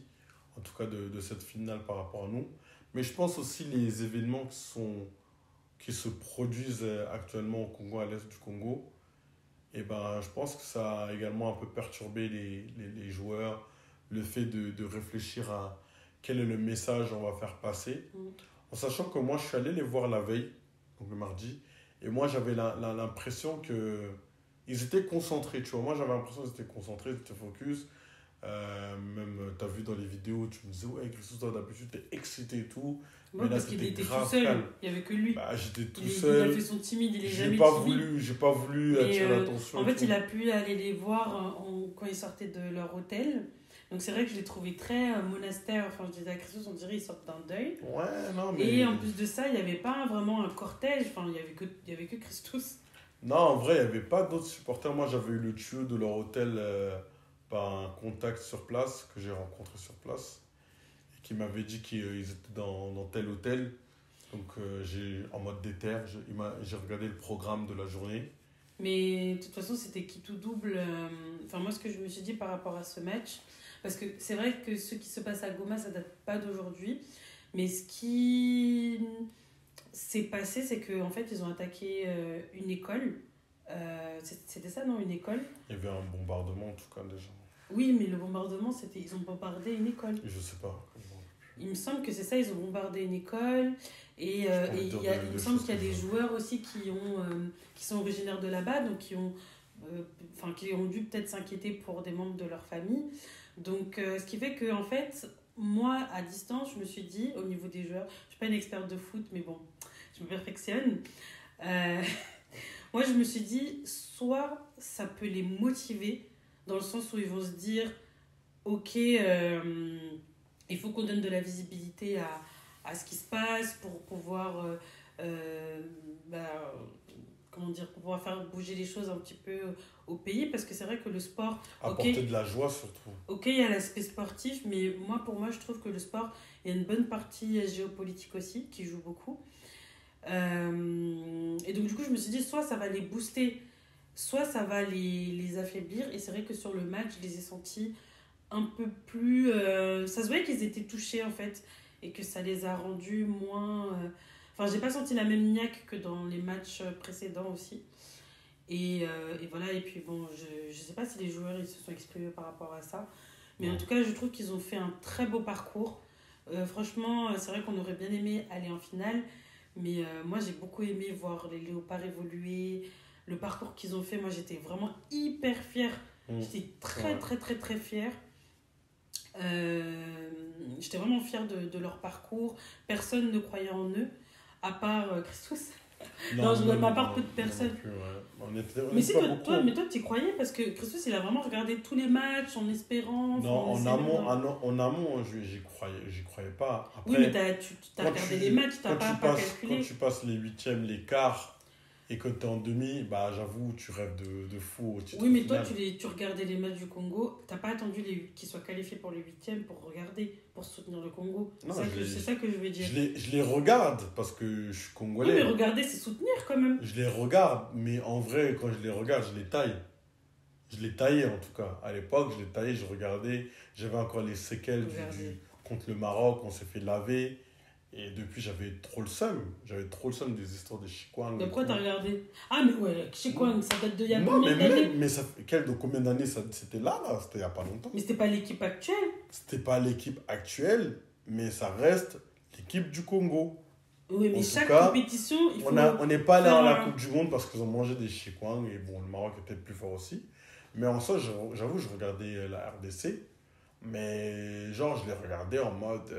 en tout cas de cette finale par rapport à nous. Mais je pense aussi les événements qui se produisent actuellement au Congo, à l'est du Congo, et ben, je pense que ça a également un peu perturbé les joueurs, le fait de réfléchir à quel est le message on va faire passer. En sachant que moi, je suis allé les voir la veille, donc le mardi, et moi, j'avais l'impression qu'ils étaient concentrés, tu vois. Moi, j'avais l'impression qu'ils étaient concentrés, ils étaient focus. Même, tu as vu dans les vidéos, tu me disais, ouais, Christophe, toi, d'habitude, t'es excité et tout. Ouais, mais là, parce qu'il c'était était tout grave seul, calme. il n'y avait que lui. Bah, j'étais tout Il seul. a fait son timide, il est J'ai jamais pas timide. j'ai pas voulu attirer l'attention. En fait, il a pu aller les voir quand ils sortaient de leur hôtel. Donc c'est vrai que je l'ai trouvé très monastère. Enfin, je disais à Christos, on dirait qu'ils sortent d'un deuil. Ouais, non, mais... Et en plus de ça, il n'y avait pas vraiment un cortège. Enfin, il y avait que Christos. Non, en vrai, il n'y avait pas d'autres supporters. Moi, j'avais eu le tuyau de leur hôtel par un contact sur place, que j'ai rencontré sur place, et qui m'avait dit qu'ils étaient dans tel hôtel. Donc, en mode déter, j'ai regardé le programme de la journée. Mais de toute façon, c'était qui tout double. Enfin, moi, ce que je me suis dit par rapport à ce match, parce que c'est vrai que ce qui se passe à Goma, ça date pas d'aujourd'hui. Mais ce qui s'est passé, c'est qu'en fait, ils ont attaqué une école. C'était ça, non? Une école? Il y avait un bombardement, en tout cas, déjà. Oui, mais le bombardement, c'était... Ils ont bombardé une école. Je sais pas. Il me semble que c'est ça, ils ont bombardé une école. Et il me semble qu'il y a des joueurs aussi qui sont originaires de là-bas, donc qui ont dû peut-être s'inquiéter pour des membres de leur famille. Donc, ce qui fait que, en fait, moi, à distance, je me suis dit, au niveau des joueurs, je ne suis pas une experte de foot, mais bon, je me perfectionne. Moi, je me suis dit, soit ça peut les motiver, dans le sens où ils vont se dire, ok, il faut qu'on donne de la visibilité à ce qui se passe pour pouvoir, comment dire, pour pouvoir faire bouger les choses un petit peu au pays, parce que c'est vrai que le sport... Apporter de la joie surtout. Ok, il y a l'aspect sportif, mais pour moi, je trouve que le sport, il y a une bonne partie géopolitique aussi qui joue beaucoup. Et donc, du coup, je me suis dit, soit ça va les booster, soit ça va les affaiblir. Et c'est vrai que sur le match, je les ai sentis un peu plus... ça se voyait qu'ils étaient touchés, en fait, et que ça les a rendus moins... Enfin, j'ai pas senti la même niaque que dans les matchs précédents aussi. Et voilà, et puis bon, je sais pas si les joueurs ils se sont exprimés par rapport à ça. Mais en tout cas, je trouve qu'ils ont fait un très beau parcours. Franchement, c'est vrai qu'on aurait bien aimé aller en finale. Mais moi, j'ai beaucoup aimé voir les Léopards évoluer, le parcours qu'ils ont fait. Moi, j'étais vraiment hyper fière. J'étais très fière. J'étais vraiment fière de leur parcours. Personne ne croyait en eux, à part Christos. Non, je ne vois pas peu de personnes. Mais toi, tu y croyais parce que Christos, il a vraiment regardé tous les matchs en espérant. Non, en amont, j'y croyais pas. Après, oui, mais tu as regardé les matchs, tu n'as pas calculé. Quand tu passes les huitièmes, les quarts, Et quand tu es en demi, bah, j'avoue, tu rêves de fou au titre Oui, mais toi, final. tu regardais les matchs du Congo, t'as pas attendu qu'ils soient qualifiés pour les huitièmes pour regarder, pour soutenir le Congo. Non, C'est ça que je veux dire. je les regarde parce que je suis Oui, congolais. mais regarder, c'est soutenir quand même. Je les regarde, mais en vrai, quand je les regarde, je les taille. Je les taillais en tout cas. À l'époque, je les taillais, je regardais. J'avais encore les séquelles contre le Maroc, on s'est fait laver. Et depuis, j'avais trop le seum. J'avais trop le seum des histoires des Chikwang. De quoi t'as regardé? Ah, mais ouais, Chikwang, ça date de il y a Non, combien d'années? mais ça fait de combien d'années c'était là, là? C'était il n'y a pas longtemps. Mais c'était pas l'équipe actuelle. C'était pas l'équipe actuelle, mais ça reste l'équipe du Congo. Oui, mais En chaque tout cas, compétition, il faut. On n'est pas allé faire à la Coupe du Monde parce qu'ils ont mangé des Chikwang. Et bon, le Maroc était plus fort aussi. Mais en soi, j'avoue, je regardais la RDC. Mais genre, je les regardais en mode.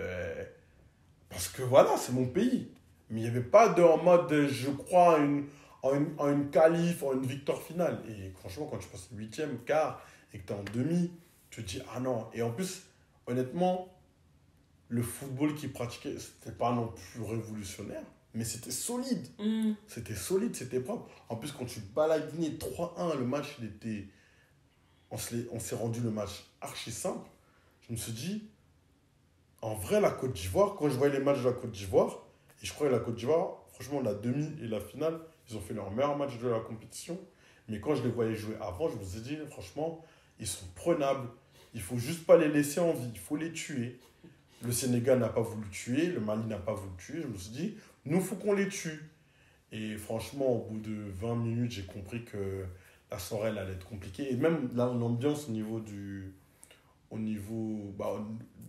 Parce que voilà, c'est mon pays. Mais il n'y avait pas de en mode, je crois, en une qualif, en une victoire finale. Et franchement, quand tu passes le huitième, quart, et que tu es en demi, tu te dis, ah non. Et en plus, honnêtement, le football qu'ils pratiquaient, c'était pas non plus révolutionnaire, mais c'était solide. C'était solide, c'était propre. En plus, quand tu bats la Guinée 3-1, le match, il était... On s'est rendu le match archi simple. Je me suis dit, en vrai, la Côte d'Ivoire, quand je voyais les matchs de la Côte d'Ivoire, et je croyais la Côte d'Ivoire, franchement, la demi et la finale, ils ont fait leur meilleur match de la compétition. Mais quand je les voyais jouer avant, je me suis dit, franchement, ils sont prenables. Il faut juste pas les laisser en vie, il faut les tuer. Le Sénégal n'a pas voulu tuer, le Mali n'a pas voulu tuer. Je me suis dit, nous, il faut qu'on les tue. Et franchement, au bout de 20 minutes, j'ai compris que la soirée elle allait être compliquée. Et même l'ambiance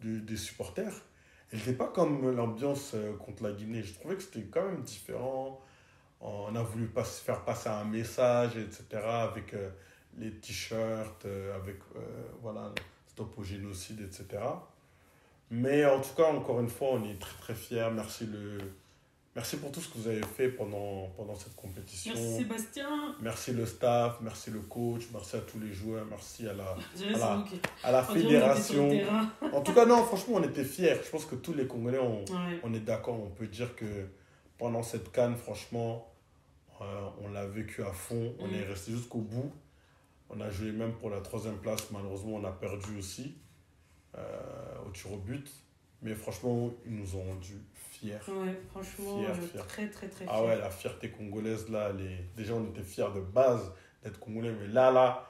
des supporters, elle n'était pas comme l'ambiance contre la Guinée. Je trouvais que c'était quand même différent. On a voulu faire passer un message, etc. avec les t-shirts, avec voilà, stop au génocide, etc. Mais en tout cas, encore une fois, on est très très fiers. Merci pour tout ce que vous avez fait pendant cette compétition. Merci Sébastien. Merci le staff, merci le coach, merci à tous les joueurs, merci à la On fédération. était En tout cas, non, franchement, on était fiers. Je pense que tous les Congolais, ouais. on est d'accord. On peut dire que pendant cette CAN, franchement, on l'a vécu à fond. On est resté jusqu'au bout. On a joué même pour la 3e place. Malheureusement, on a perdu aussi au tir au but. Mais franchement, ils nous ont rendus fiers. Ouais, franchement, fiers. Très, très, très fiers. Ah ouais, la fierté congolaise, là, déjà, on était fiers de base d'être congolais. Mais là,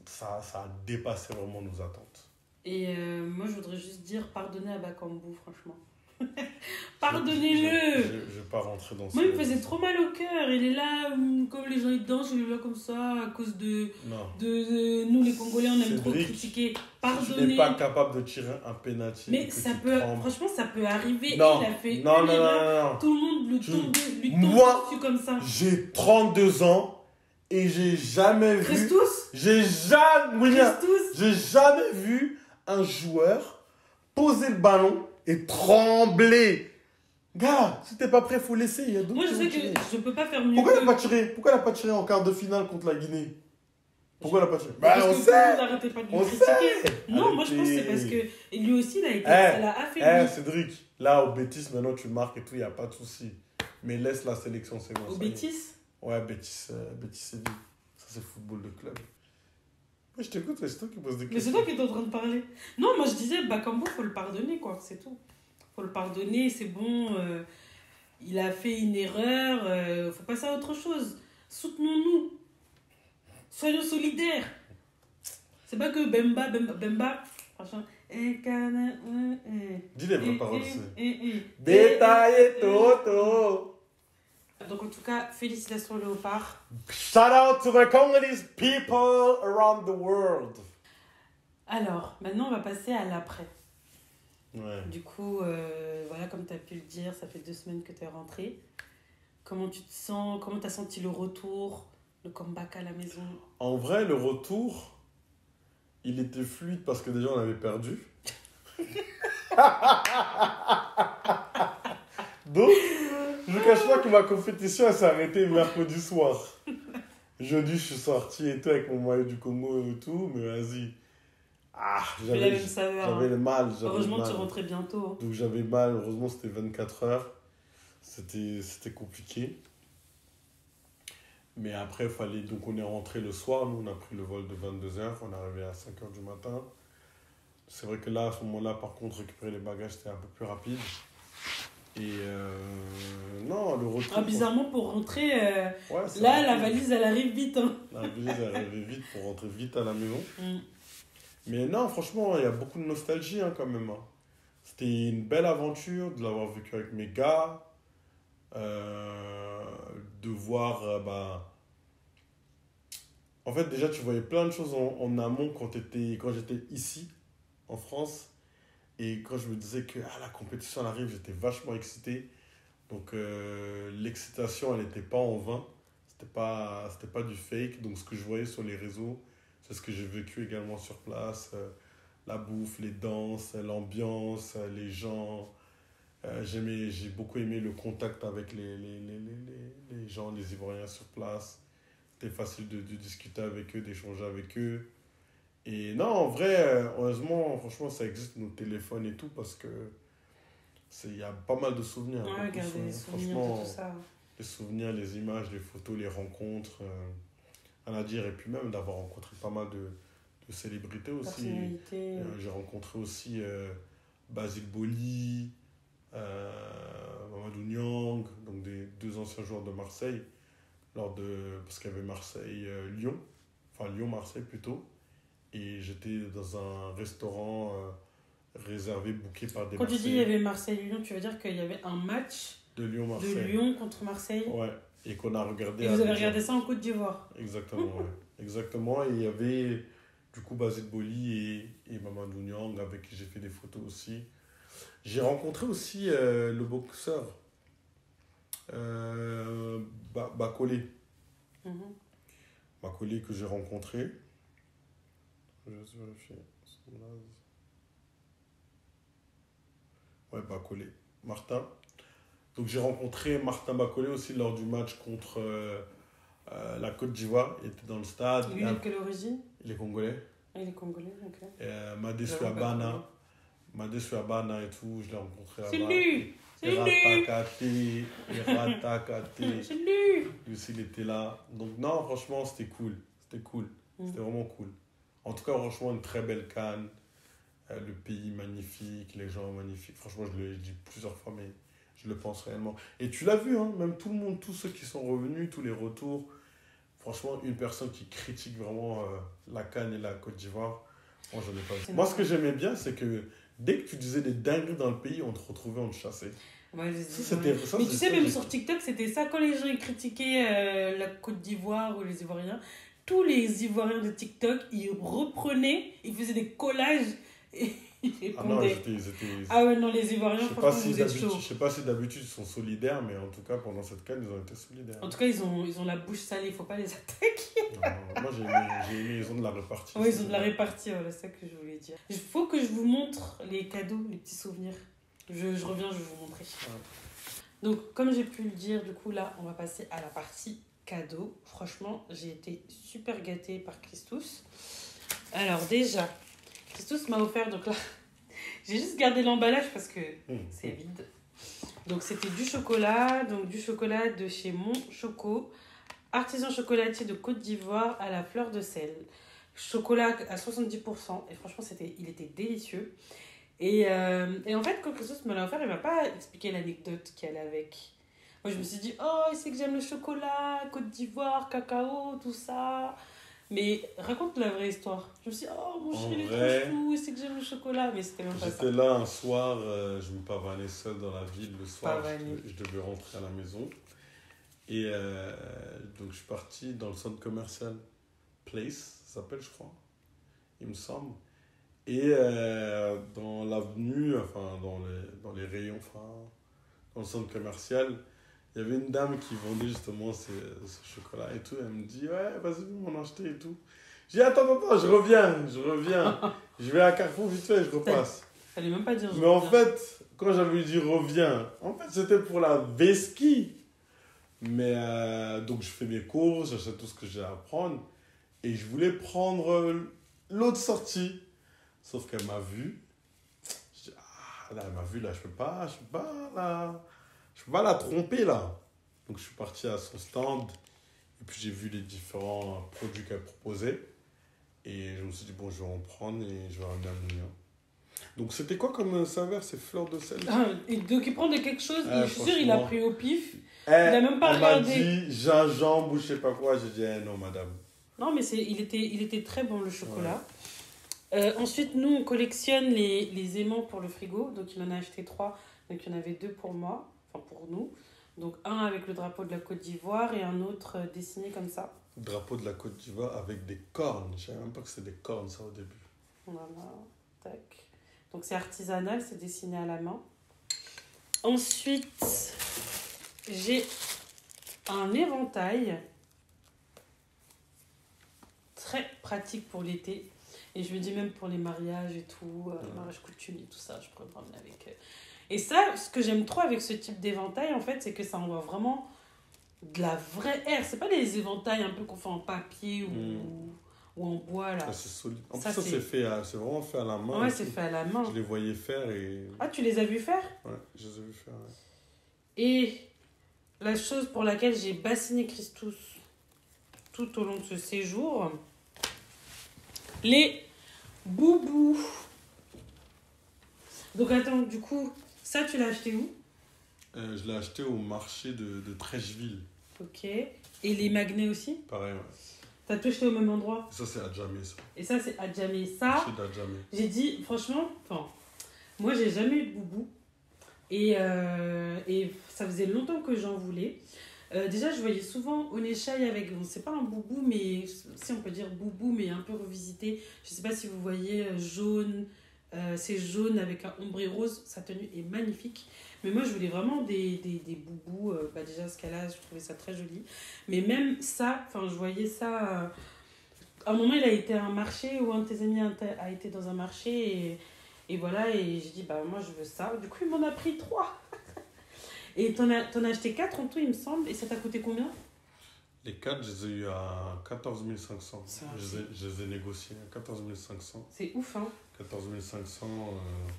ça a dépassé vraiment nos attentes. Et moi, je voudrais juste dire pardonnez à Bakambu, franchement. Pardonnez-le. Je vais pas rentrer dans ça. Moi, il me faisait trop mal au cœur. Il est là, comme les gens ils dansent, il est là comme ça, à cause de nous, les Congolais, on aime trop critiquer. Pardonnez. Si tu n'es pas capable de tirer un penalty. Mais ça peut, franchement, ça peut arriver. Non. Il a fait non. Tout le monde lui tombe dessus comme ça. J'ai 32 ans et j'ai jamais vu. Christus. J'ai jamais vu un joueur poser le ballon et trembler. Gars, si t'es pas prêt, faut laisser. Il y a d'autres. Moi, je sais que je peux pas faire mieux. Pourquoi il n'a pas tiré en quart de finale contre la Guinée? Pourquoi il n'a pas tiré? Parce on sait. N'arrêtez pas de lui critiquer. Non, moi je pense que c'est parce que lui aussi, il a été. Ça l'a affaibli. Cédric, là au Betis, maintenant tu marques et tout, il n'y a pas de souci. Mais laisse la sélection, c'est bon. Au Betis? Ouais, Betis Séville. Ça, c'est football de club. Mais je t'écoute, c'est toi qui poses des questions. Mais c'est toi qui es en train de parler. Non, moi je disais, Bakambu, faut le pardonner, quoi, c'est tout. Faut le pardonner, c'est bon. Il a fait une erreur, faut passer à autre chose. Soutenons-nous. Soyons solidaires. C'est pas que Bemba, franchement. Dis les vraies paroles, c'est. Détaillé Toto. Donc en tout cas, félicitations Léopard. Shout out to the Congolese people around the world. Alors, maintenant on va passer à l'après. Ouais. Du coup, voilà, comme tu as pu le dire, ça fait 2 semaines que tu es rentré. Comment tu te sens? Comment tu as senti le retour, le comeback à la maison? En vrai, le retour, il était fluide parce que déjà on avait perdu. Donc, je ne cache pas que ma compétition elle s'est arrêtée mercredi soir. Jeudi, je suis sorti et tout avec mon maillot du Congo et tout, mais vas-y. J'avais le mal. Heureusement, tu rentrais bientôt. Hein. Donc j'avais mal, heureusement c'était 24 heures. C'était compliqué. Mais après, donc on est rentré le soir. Nous, on a pris le vol de 22h. On est arrivé à 5h du matin. C'est vrai que là, à ce moment-là, par contre, récupérer les bagages, c'était un peu plus rapide. Et non, le retour... Ah, bizarrement, pour rentrer, Ouais, c'est là, rapide. la valise, elle arrive vite. Hein. La valise est arrivée vite pour rentrer vite à la maison. Mm. Mais non, franchement, il y a beaucoup de nostalgie hein, quand même. Hein. C'était une belle aventure de l'avoir vécu avec mes gars. De voir... En fait, déjà, tu voyais plein de choses en amont quand j'étais ici, en France. Et quand je me disais que la compétition elle arrive, j'étais vachement excité. Donc, l'excitation, elle n'était pas en vain. C'était pas du fake. Donc, ce que je voyais sur les réseaux, c'est ce que j'ai vécu également sur place. La bouffe, les danses, l'ambiance, les gens. J'ai beaucoup aimé le contact avec les gens, les Ivoiriens sur place. C'était facile de discuter avec eux, d'échanger avec eux. Et non, en vrai, heureusement, franchement, ça existe nos téléphones et tout parce que il y a pas mal de souvenirs. Ouais, Beaucoup de regarder les souvenirs de franchement, tout ça. les souvenirs, les images, les photos, les rencontres, à la dire. Et puis même d'avoir rencontré pas mal de célébrités aussi. Personnalité. J'ai rencontré aussi Basile Boli, Mamadou Niang, donc des deux anciens joueurs de Marseille, parce qu'il y avait Marseille-Lyon, enfin Lyon-Marseille plutôt. Et j'étais dans un restaurant réservé, booké par des Quand tu dis il y Marseillais. avait Marseille-Lyon, tu veux dire qu'il y avait un match De de Lyon-Marseille. Lyon contre Marseille Ouais, et qu'on a regardé et à vous avez Abidjan. regardé ça en Côte d'Ivoire. Exactement, ouais. Exactement, et il y avait du coup Basile Boli et Mamadou Niang avec qui j'ai fait des photos aussi. J'ai rencontré aussi le boxeur Bakolé. Mhm. Bakolé que j'ai rencontré. Je vais vérifier son blaze. Ouais, Bakolé. Martin. Donc j'ai rencontré Martin Bakolé aussi lors du match contre la Côte d'Ivoire. Il était dans le stade. Lui, il est de quelle origine? Il est congolais. Ah, il est congolais, ok. Madé J'avoue pas Suabana. comment. Madé Suabana et tout. Je l'ai rencontré C'est là-bas. lui! C'est lui! Ratakate. C'est lui! Lui aussi, il était là. Donc non, franchement, c'était cool. C'était cool. Mm. C'était vraiment cool. En tout cas, franchement, une très belle CAN. Le pays magnifique, les gens magnifiques. Franchement, je le dis plusieurs fois, mais je le pense réellement. Et tu l'as vu, hein, même tout le monde, tous ceux qui sont revenus, tous les retours. Franchement, une personne qui critique vraiment la CAN et la Côte d'Ivoire, moi, j'en ai pas vu. Moi, ce que j'aimais bien, c'est que dès que tu disais des dingueries dans le pays, on te retrouvait, on te chassait. Ouais, Mais tu sais, même sur TikTok, c'était ça. Quand les gens ils critiquaient la Côte d'Ivoire ou les Ivoiriens, tous les Ivoiriens de TikTok, ils reprenaient, ils faisaient des collages et ils Ah non, répondaient. ils étaient... Ah ouais, non, les Ivoiriens, franchement, vous êtes chauds. Je sais pas si d'habitude ils sont solidaires, mais en tout cas, pendant cette CAN, ils ont été solidaires. En tout cas, ils ont la bouche salée, il faut pas les attaquer. Non, moi, j'ai aimé, ils ont de la répartie. Oui, ils ont de la répartie, voilà, c'est ça que je voulais dire. Il faut que je vous montre les cadeaux, les petits souvenirs. Je reviens, je vais vous montrer. Ouais. Donc, comme j'ai pu le dire, du coup, là, on va passer à la partie cadeaux. Franchement, j'ai été super gâtée par Christus. Alors, déjà, Christus m'a offert, donc là, j'ai juste gardé l'emballage parce que c'est vide. Donc, c'était du chocolat de chez Mon Choco, artisan chocolatier de Côte d'Ivoire à la fleur de sel. Chocolat à 70%, et franchement, il était délicieux. Et en fait, quand Christos me l'a offert, il m'a pas expliqué l'anecdote qu'il y allait avec. Moi, je me suis dit, oh, il sait que j'aime le chocolat, Côte d'Ivoire, cacao, tout ça. Mais raconte la vraie histoire. Je me suis dit, oh, mon chéri, il est trop chou, il sait que j'aime le chocolat. Mais c'était même pas ça. J'étais là un soir, je me pavanais seul dans la ville le soir. Pavané. Je devais rentrer à la maison. Et donc, je suis parti dans le centre commercial Place, ça s'appelle, je crois, il me semble. Et dans l'avenue, enfin dans les rayons, enfin dans le centre commercial, il y avait une dame qui vendait justement ce chocolat et tout. Elle me dit, ouais, vas-y, m'en acheter et tout. J'ai dit, attends, je reviens. Je vais à Carrefour vite fait, je repasse. Fallait même pas dire. Mais en fait, quand j'avais dit reviens, en fait, c'était pour la vesquille. Mais donc, je fais mes courses, j'achète tout ce que j'ai à prendre. Et je voulais prendre l'autre sortie. Sauf qu'elle m'a vu. Je dis, là, elle m'a vu, là, je peux pas la tromper, là. Donc, je suis parti à son stand. Et puis j'ai vu les différents produits qu'elle proposait. Et je me suis dit, bon, je vais en prendre et je vais ramener à Mounia. Donc c'était quoi comme saveur, ces fleurs de sel? Et donc il prend de quelque chose, et je suis sûre il a pris au pif. Il Elle a même pas m'a regardé. dit gingembre ou je sais pas quoi. J'ai dit, non, madame. Non, mais il était très bon le chocolat. Ensuite, nous, on collectionne les aimants pour le frigo. Donc, il en a acheté 3. Donc, il y en avait 2 pour moi, enfin pour nous. Donc, un avec le drapeau de la Côte d'Ivoire et un autre dessiné comme ça. Drapeau de la Côte d'Ivoire avec des cornes. Je savais même pas que c'était des cornes, ça, au début. Voilà, tac. Donc, c'est artisanal, c'est dessiné à la main. Ensuite, j'ai un éventail très pratique pour l'été. Et je me dis même pour les mariages et tout, les mariages coutumiers, tout ça, je pourrais me ramener avec. Et ça, ce que j'aime trop avec ce type d'éventail, en fait, c'est que ça envoie vraiment de la vraie air. C'est pas les éventails un peu qu'on fait en papier ou en bois, là. Ah, c'est solide. En Ça, plus, ça, c'est vraiment fait à la main. Ouais, c'est fait à la main. Je les voyais faire et... Ah, tu les as vus faire? Ouais, je les ai vus faire, ouais. Et la chose pour laquelle j'ai bassiné Christus tout au long de ce séjour, les boubous. Donc attends, du coup, ça tu l'as acheté où? Je l'ai acheté au marché de Trècheville. Ok. Et les magnets aussi? Pareil, ouais. T'as tout acheté au même endroit? Ça, c'est à Djamé, ça. Et ça, c'est à Djamé. Ça, Marché d'Adjamé. j'ai dit, franchement, moi, j'ai jamais eu de boubou. Et ça faisait longtemps que j'en voulais. Déjà, je voyais souvent Oneshai avec, bon, c'est pas un boubou, mais si on peut dire boubou, mais un peu revisité. Je sais pas si vous voyez, jaune, c'est jaune avec un ombré rose. Sa tenue est magnifique. Mais moi, je voulais vraiment des boubous. Déjà, ce qu'elle a, je trouvais ça très joli. Mais même ça, je voyais ça. À un moment, il a été à un marché, ou un de tes amis a été dans un marché, et voilà, et j'ai dit, moi, je veux ça. Du coup, il m'en a pris 3. Et t'en as acheté 4 en tout, il me semble, et ça t'a coûté combien? Les 4, je les ai eu à 14 500. Je les ai négociés à 14 500. C'est ouf, hein. 14 500.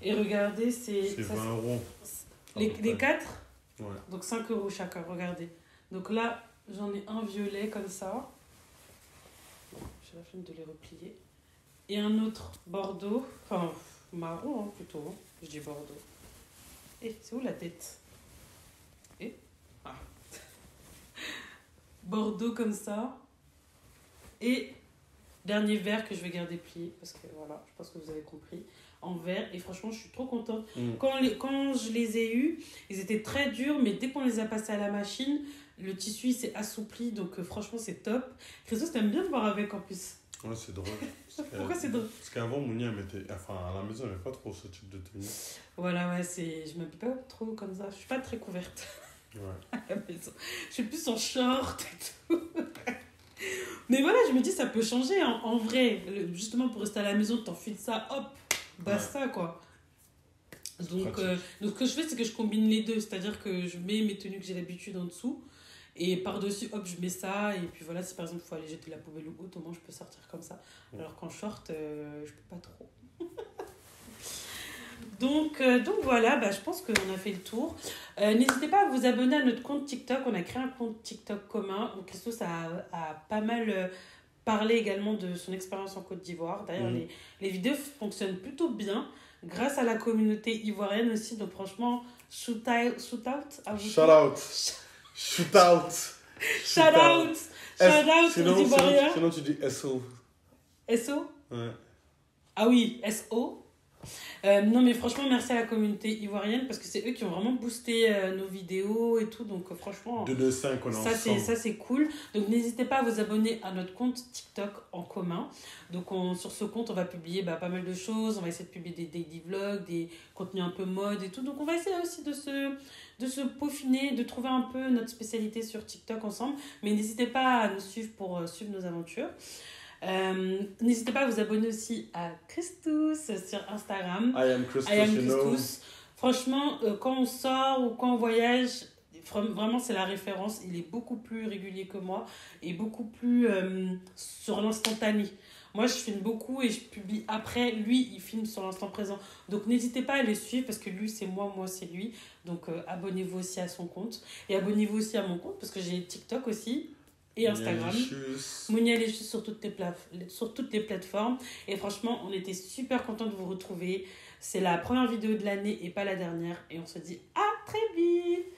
Et regardez, c'est 20 euros. Les 4, Ouais. donc 5 euros chacun, regardez. Donc là, j'en ai un violet comme ça. J'ai la flemme de les replier. Et un autre bordeaux, marron plutôt, hein. Je dis bordeaux. Et c'est où la tête? Bordeaux comme ça. Et dernier vert que je vais garder plié, parce que voilà, je pense que vous avez compris, en vert. Et franchement, je suis trop contente. Quand je les ai eus, ils étaient très durs, mais dès qu'on les a passés à la machine, le tissu il s'est assoupli, donc franchement, c'est top. Christophe, t'aimes bien me voir avec en plus. Ouais, c'est drôle. Pourquoi c'est drôle? Parce qu'avant, Mounia, à la maison, elle n'avait pas trop ce type de tenue. Voilà, ouais, je m'habille pas trop comme ça. Je suis pas très couverte. Ouais. À la maison. Je suis plus en short et tout. Mais voilà, je me dis, ça peut changer en vrai. Justement, pour rester à la maison, t'enfiles ça, hop, basta, quoi. Donc, ce que je fais, c'est que je combine les deux. C'est-à-dire que je mets mes tenues que j'ai l'habitude en dessous. Et par-dessus, hop, je mets ça. Et puis voilà, si par exemple, il faut aller jeter la poubelle ou autre, au moins, je peux sortir comme ça. Alors qu'en short, je peux pas trop. Donc voilà, je pense qu'on a fait le tour. N'hésitez pas à vous abonner à notre compte TikTok. On a créé un compte TikTok commun. Donc Christos a pas mal parlé également de son expérience en Côte d'Ivoire. D'ailleurs, les vidéos fonctionnent plutôt bien grâce à la communauté ivoirienne aussi. Donc franchement, shout out à vous. Shout out. Shout out. Shout out aux Ivoiriens. Sinon, tu dis SO. SO? Ouais. Ah oui, SO. Non mais franchement merci à la communauté ivoirienne parce que c'est eux qui ont vraiment boosté nos vidéos et tout, donc franchement 2-2-5 on est ensemble. Ça c'est cool, donc n'hésitez pas à vous abonner à notre compte TikTok en commun. Donc sur ce compte on va publier pas mal de choses, on va essayer de publier des daily vlogs, des contenus un peu mode et tout, donc on va essayer aussi de se peaufiner, de trouver un peu notre spécialité sur TikTok ensemble, mais n'hésitez pas à nous suivre pour suivre nos aventures. N'hésitez pas à vous abonner aussi à Christus sur Instagram. I am Christus. Franchement, quand on sort ou quand on voyage, vraiment c'est la référence. Il est beaucoup plus régulier que moi et beaucoup plus sur l'instantané. Moi je filme beaucoup et je publie après. Lui il filme sur l'instant présent. Donc n'hésitez pas à les suivre parce que lui c'est moi c'est lui. Donc abonnez-vous aussi à son compte. Et abonnez-vous aussi à mon compte parce que j'ai TikTok aussi. et Instagram. Mounialicious. Mounialicious sur toutes les plateformes. Et franchement, on était super contents de vous retrouver. C'est la première vidéo de l'année et pas la dernière. Et on se dit à très vite.